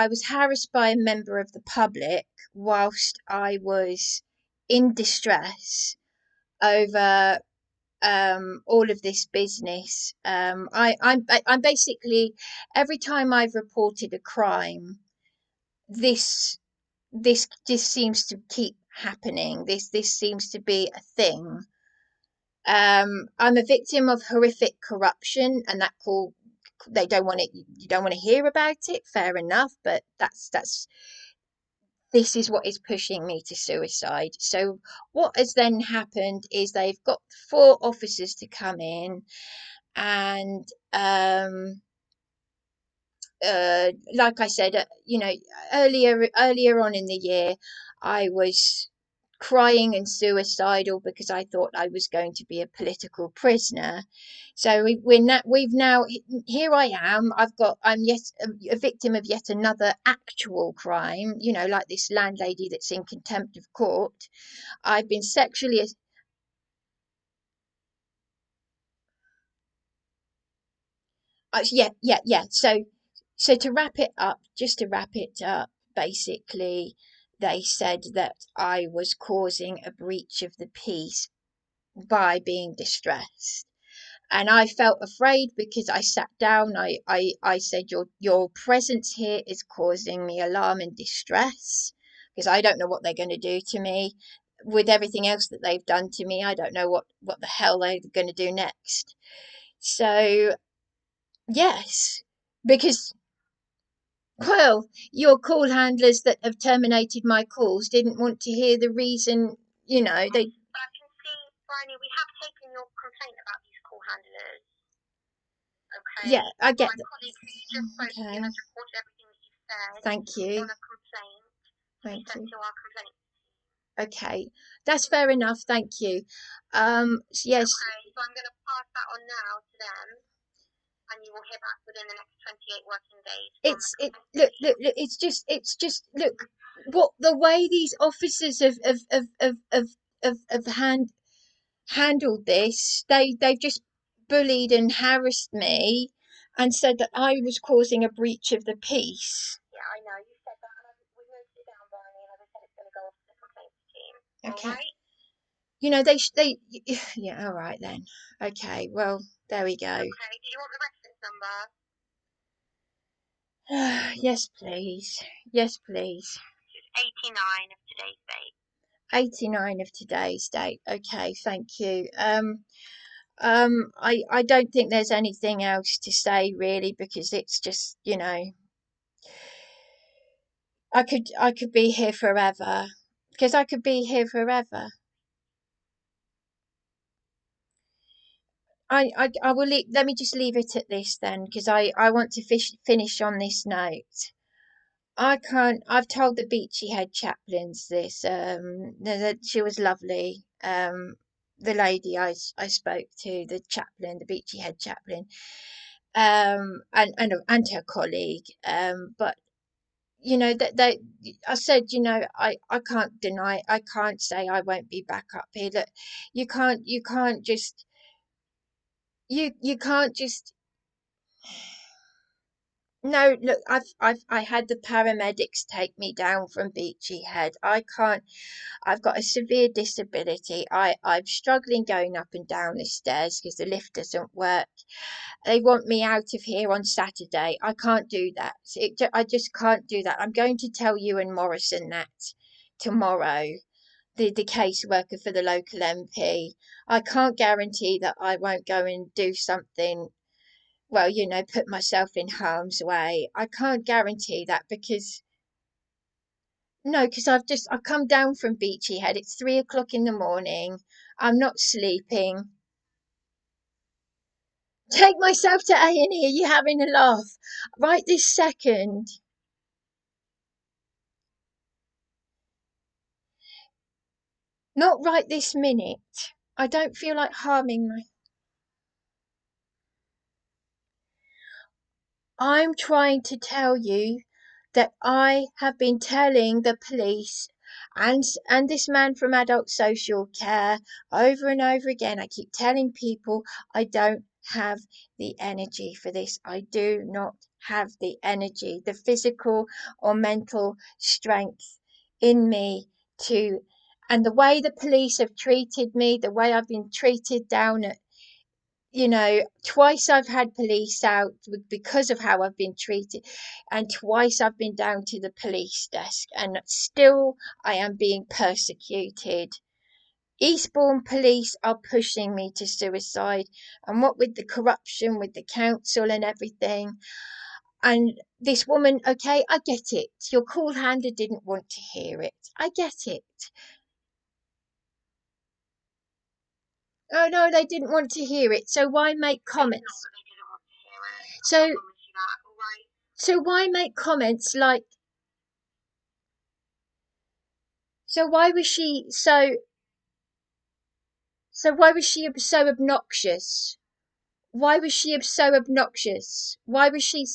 was harassed by a member of the public whilst I was in distress over all of this business. I'm basically, every time I've reported a crime, this just seems to keep happening. This seems to be a thing. I'm a victim of horrific corruption, and they don't want it. You don't want to hear about it. Fair enough, but this is what is pushing me to suicide. So what has then happened is they've got 4 officers to come in, and like I said, earlier on in the year, I was crying and suicidal because I thought I was going to be a political prisoner. So we've now here I am. I'm yet a victim of yet another actual crime. Like this landlady that's in contempt of court. I've been sexually. Yeah. So just to wrap it up, basically, they said that I was causing a breach of the peace by being distressed. And I felt afraid because I sat down. I said, your presence here is causing me alarm and distress. because I don't know what they're going to do to me with everything else that they've done to me. I don't know what the hell they're going to do next. So yes, because, well, your call handlers that have terminated my calls didn't want to hear the reason, you know, they... But I can see, Bryony, we have taken your complaint about these call handlers. Okay? Yeah, I get My that. colleague who you just spoke to has reported everything that you said. Thank you. On a complaint. Thank you. To our complaint. Okay, that's fair enough. Thank you. Yes. Okay, so I'm going to pass that on now to them, and you will hear back within the next 28 working days. Look, it's just look what the way these officers have handled this. They've just bullied and harassed me and said that I was causing a breach of the peace. Yeah, I know you said that, and we noted it down, Barney, and as I said, it's going to go off to the complaints team. Okay. All right? You know, yeah, all right then. Okay, well, there we go. Okay, do you want the reference number? Yes, please. Yes, please. It's 89 of today's date. 89 of today's date. Okay, thank you. I don't think there's anything else to say really, because it's just, you know, I could be here forever, because I could be here forever. I will let me just leave it at this then, because I want to finish on this note. I can't. I've told the Beachy Head chaplains this. That she was lovely. The lady I spoke to, the chaplain, the Beachy Head chaplain, and her colleague. But you know that I said, you know, I can't deny. I can't say I won't be back up here. That you can't just you can't just. No, look, I had the paramedics take me down from Beachy Head. I can't. I've got a severe disability. I'm struggling going up and down the stairs because the lift doesn't work. They want me out of here on Saturday. I can't do that. I just can't do that. I'm going to tell you and Morrison that tomorrow. The caseworker for the local MP. I can't guarantee that I won't go and do something, well, you know, put myself in harm's way. I can't guarantee that because no, because I've come down from Beachy Head. It's 3 o'clock in the morning. I'm not sleeping. Take myself to A&E. Are you having a laugh? Right this second. Not right this minute. I don't feel like harming my... I'm trying to tell you that I have been telling the police and this man from adult social care over and over again. I keep telling people I don't have the energy for this. I do not have the energy, the physical or mental strength in me to, and the way the police have treated me, the way I've been treated down at, you know, twice I've had police out because of how I've been treated, and twice I've been down to the police desk, and still I am being persecuted. Eastbourne police are pushing me to suicide, and what with the corruption with the council and everything. And this woman, okay, I get it. Your call handler didn't want to hear it. I get it. Oh no, they didn't want to hear it. So why make comments? So why make comments like? So why was she so? So why was she so obnoxious? Why was she so obnoxious? Why was she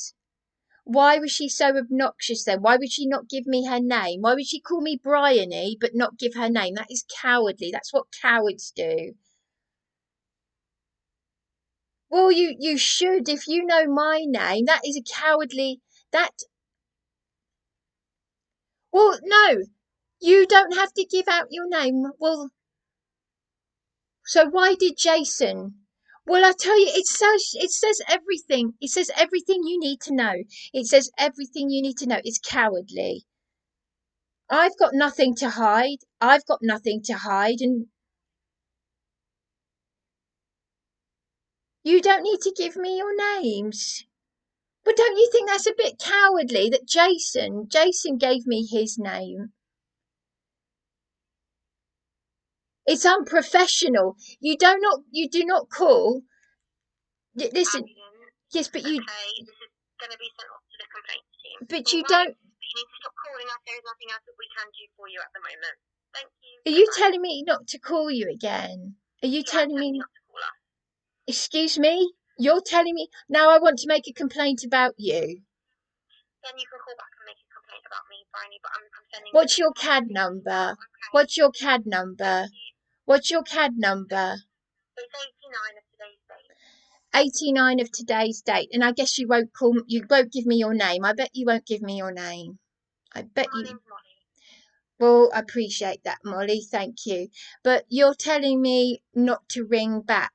so obnoxious then? Why would she not give me her name? Why would she call me Bryony but not give her name? That is cowardly. That's what cowards do. Well, you should, if you know my name. That is a cowardly. That. Well, no, you don't have to give out your name. Well, so why did Jason? Well, I tell you, it says everything. It says everything you need to know. It says everything you need to know. It's cowardly. I've got nothing to hide. I've got nothing to hide, and you don't need to give me your names. But don't you think that's a bit cowardly that Jason gave me his name? It's unprofessional. You do not call. Listen, yes, but you. Okay, this is going to be sent off to the complaints team. But you don't. But you need to stop calling us. There is nothing else that we can do for you at the moment. Thank you. Are you telling me not to call you again? Are you telling me not to call us? Excuse me? You're telling me now I want to make a complaint about you. Then you can call back and make a complaint about me, Bryony, but I'm sending. What's your CAD number? Okay. What's your CAD number? What's your CAD number? It's 89 of today's date. 89 of today's date. And I guess you won't give me your name. I bet you won't give me your name. I bet My you. name's Molly. Well, I appreciate that, Molly. Thank you. But you're telling me not to ring back.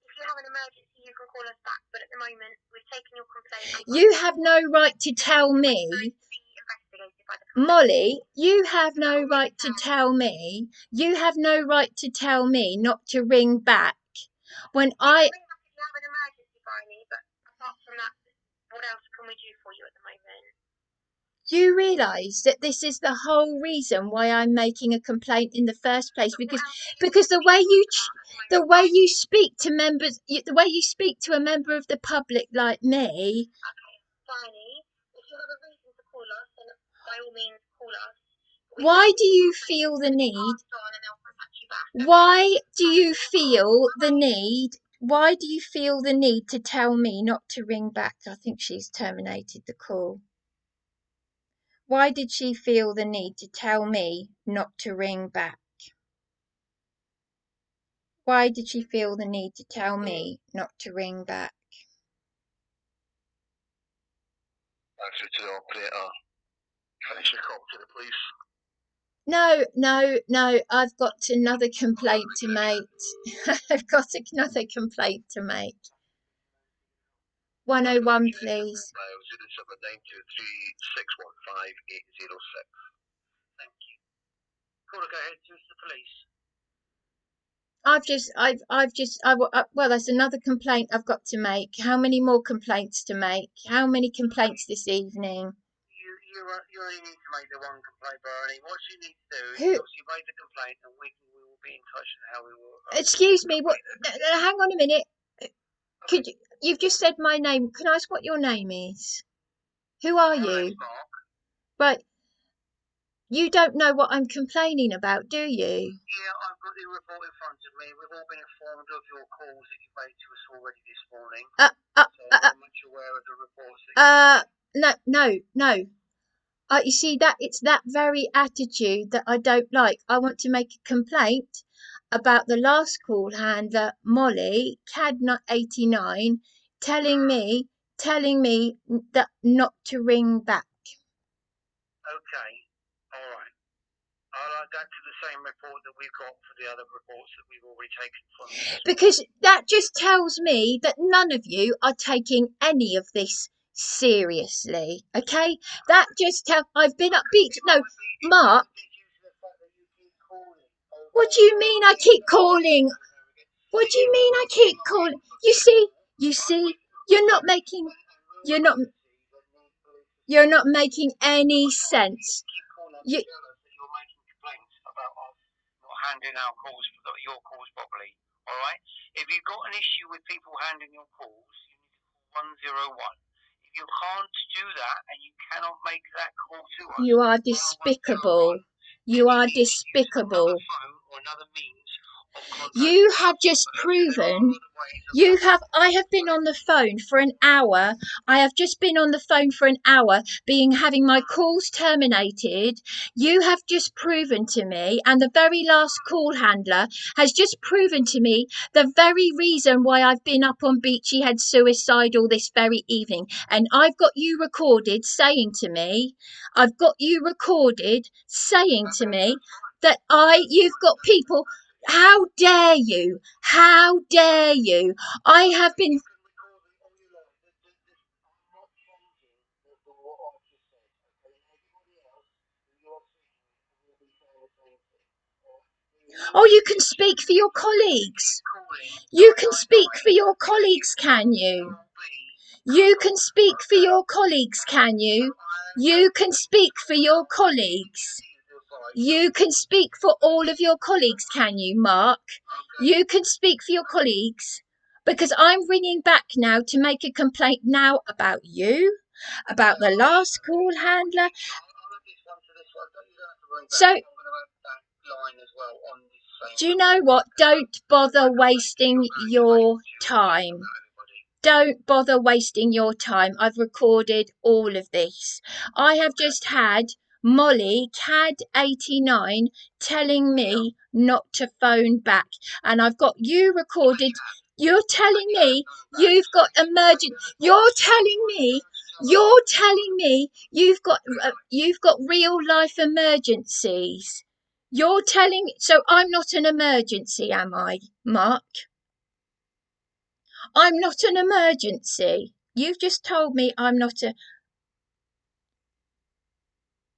If you have an emergency, you can call us back. But at the moment, we've taken your complaint. You have no right to tell me. Molly, you have no right to tell me. You have no right to tell me not to ring back when I. You have an emergency, Bryony, but apart from that, what else can we do for you at the moment? Do you realise that this is the whole reason why I'm making a complaint in the first place? Because the way you speak to members, the way you speak to a member of the public like me. Okay, Bryony, if you have a reason to call us, then by all means call us. Why do you feel the need? Why do you feel the need? Why do you feel the need to tell me not to ring back? I think she's terminated the call. Why did she feel the need to tell me not to ring back? Why did she feel the need to tell me not to ring back? Actually, to the operator. Finish your call to the police. No, I've got another complaint to make. I've got another complaint to make. 101, please. 07923615806. Thank you. Caller, go ahead, through to the police. Well, that's another complaint I've got to make. How many more complaints to make? How many complaints this evening? You only need to make the one complaint, Barney. What you need to do is you make the complaint and we will be in touch on how we will. Excuse me, what? Hang on a minute. Could you've just said my name. Can I ask what your name is? Who are you? Right. You don't know what I'm complaining about, do you? Yeah, I've got the report in front of me. We've all been informed of your calls that you made to us already this morning. So I'm much aware of the reports that No. You see, it's that very attitude that I don't like. I want to make a complaint about the last call handler, Molly, CAD 89, telling me that not to ring back. Okay, all right. I'll add that to the same report that we've got for the other reports that we've already taken from you. Because that just tells me that none of you are taking any of this seriously, okay? That just I've been upbeat. No, Mark. What do you mean I keep calling? What do you mean I keep calling? You see, you're not making any sense. You're making complaints about us not handling your calls properly. All right. If you've got an issue with people handling your calls, you need to call 101. If you can't do that and you cannot make that call to us, you are despicable. You are despicable. You have just proven. I have been on the phone for an hour. I have just been on the phone for an hour having my calls terminated. You have just proven to me, and the very last call handler has just proven to me the very reason why I've been up on Beachy Head suicidal this very evening. And I've got you recorded saying to me, that you've got people. How dare you? How dare you? I have been. Oh, you can speak for your colleagues. You can speak for your colleagues, can you? You can speak for your colleagues, can you? You can speak for your colleagues. You can speak for all of your colleagues, can you, Mark? You can speak for your colleagues. Because I'm ringing back now to make a complaint now about you, about the last call handler. So, do you know what? Don't bother wasting your time. Don't bother wasting your time. I've recorded all of this. I have just had Molly, CAD89, telling me not to phone back. And I've got you recorded. You're telling me you've got emergent. You're telling me you've got real life emergencies. You're telling, so I'm not an emergency, am I, Mark? I'm not an emergency. You've just told me I'm not a...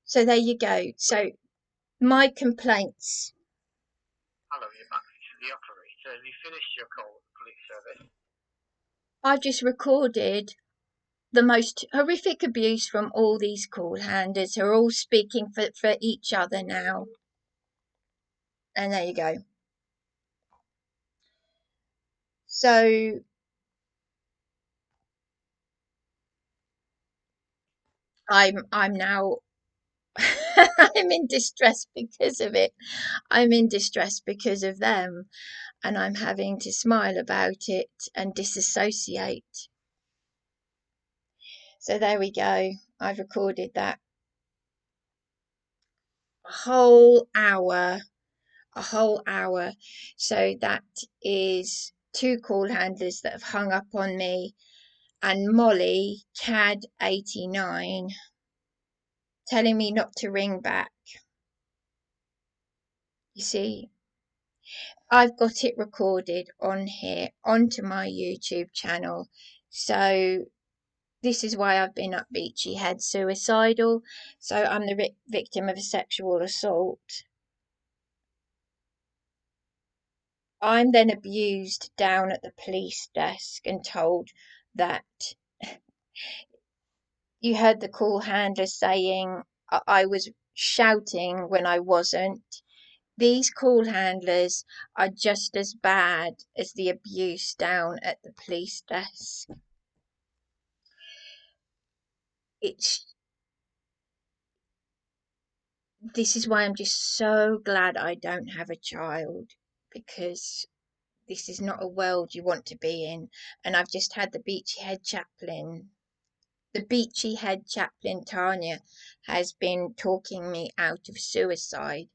So there you go. So my complaints. Hello, you're back to the operator. Have you finished your call with the police service? I've just recorded the most horrific abuse from all these call handlers who are all speaking for each other now. And there you go. So I'm now I'm in distress because of it. I'm in distress because of them, and I'm having to smile about it and disassociate. So there we go. I've recorded that. A whole hour. So that is 2 call handlers that have hung up on me, and Molly, CAD89, telling me not to ring back. You see, I've got it recorded on here, onto my YouTube channel. So this is why I've been up Beachy Head suicidal. So I'm the victim of a sexual assault. I'm then abused down at the police desk and told that you heard the call handler saying I was shouting when I wasn't. These call handlers are just as bad as the abuse down at the police desk. This is why I'm just so glad I don't have a child, because this is not a world you want to be in. And I've just had the Beachy Head chaplain. The Beachy Head chaplain, Tanya, has been talking me out of suicide.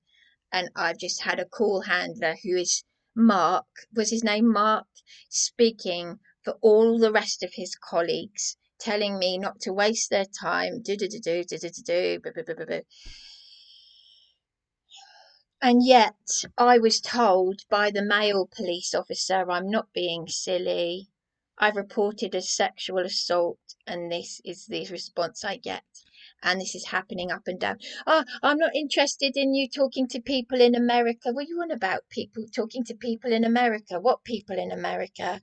And I've just had a call handler who is Mark, was his name Mark, speaking for all the rest of his colleagues, telling me not to waste their time, And yet I was told by the male police officer I'm not being silly. I've reported a sexual assault, and this is the response I get. And this is happening up and down. Oh, I'm not interested in you talking to people in America. What are you on about? People talking to people in America? What people in America?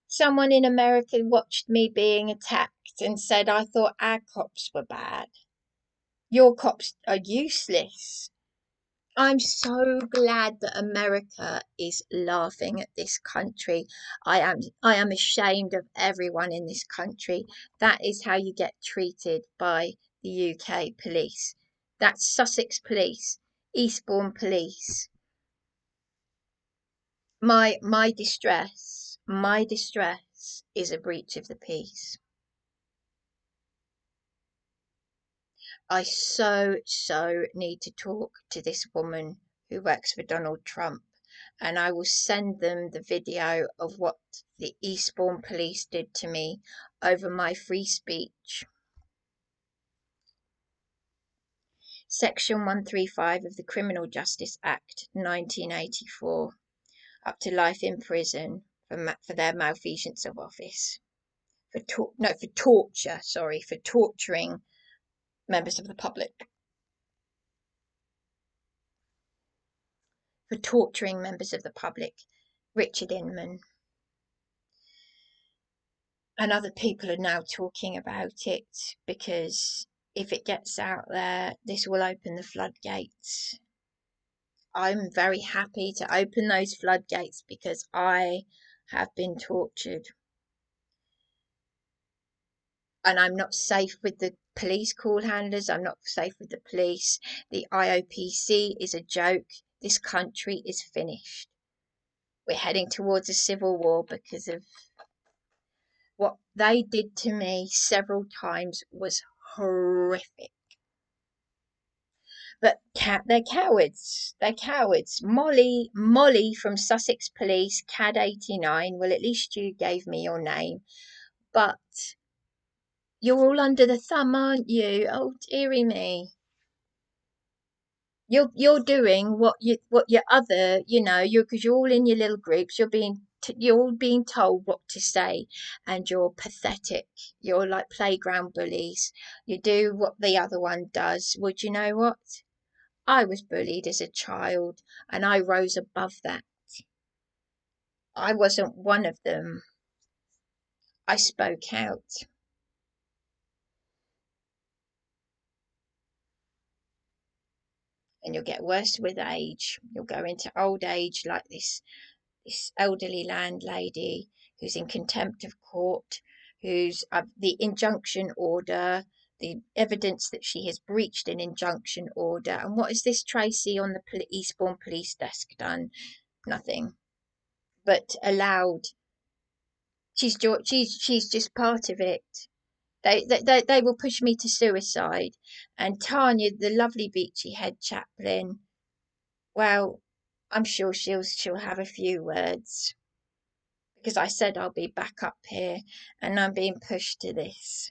Someone in America watched me being attacked and said I thought our cops were bad. Your cops are useless. I'm so glad that America is laughing at this country. I am ashamed of everyone in this country. That is how you get treated by the UK police. That's Sussex police, Eastbourne police. My distress is a breach of the peace. I so need to talk to this woman who works for Donald Trump, and I will send them the video of what the Eastbourne police did to me over my free speech. Section 135 of the Criminal Justice Act 1984, up to life in prison for their malfeasance of office. For torturing members of the public. for torturing members of the public, Richard Inman. And other people are now talking about it because if it gets out there, this will open the floodgates. I'm very happy to open those floodgates because I have been tortured. And I'm not safe with the police call handlers. I'm not safe with the police. The IOPC is a joke. This country is finished. We're heading towards a civil war because of what they did to me several times was horrific. But they're cowards. They're cowards. Molly from Sussex Police, CAD 89. Well, at least you gave me your name. But you're all under the thumb, aren't you? Oh, dearie me. You're doing what your other, because you're all in your little groups. You're all being told what to say, and you're pathetic. You're like playground bullies. You do what the other one does. Would you know what? I was bullied as a child, and I rose above that. I wasn't one of them. I spoke out. And you'll get worse with age. You'll go into old age like this elderly landlady who's in contempt of court, who's the injunction order, the evidence that she has breached an injunction order. And what has this Tracy on the Eastbourne police desk done? Nothing. But allowed. She's just part of it. They will push me to suicide. And Tanya, the lovely beachy head chaplain, well, I'm sure she'll have a few words because I said I'll be back up here, and I'm being pushed to this.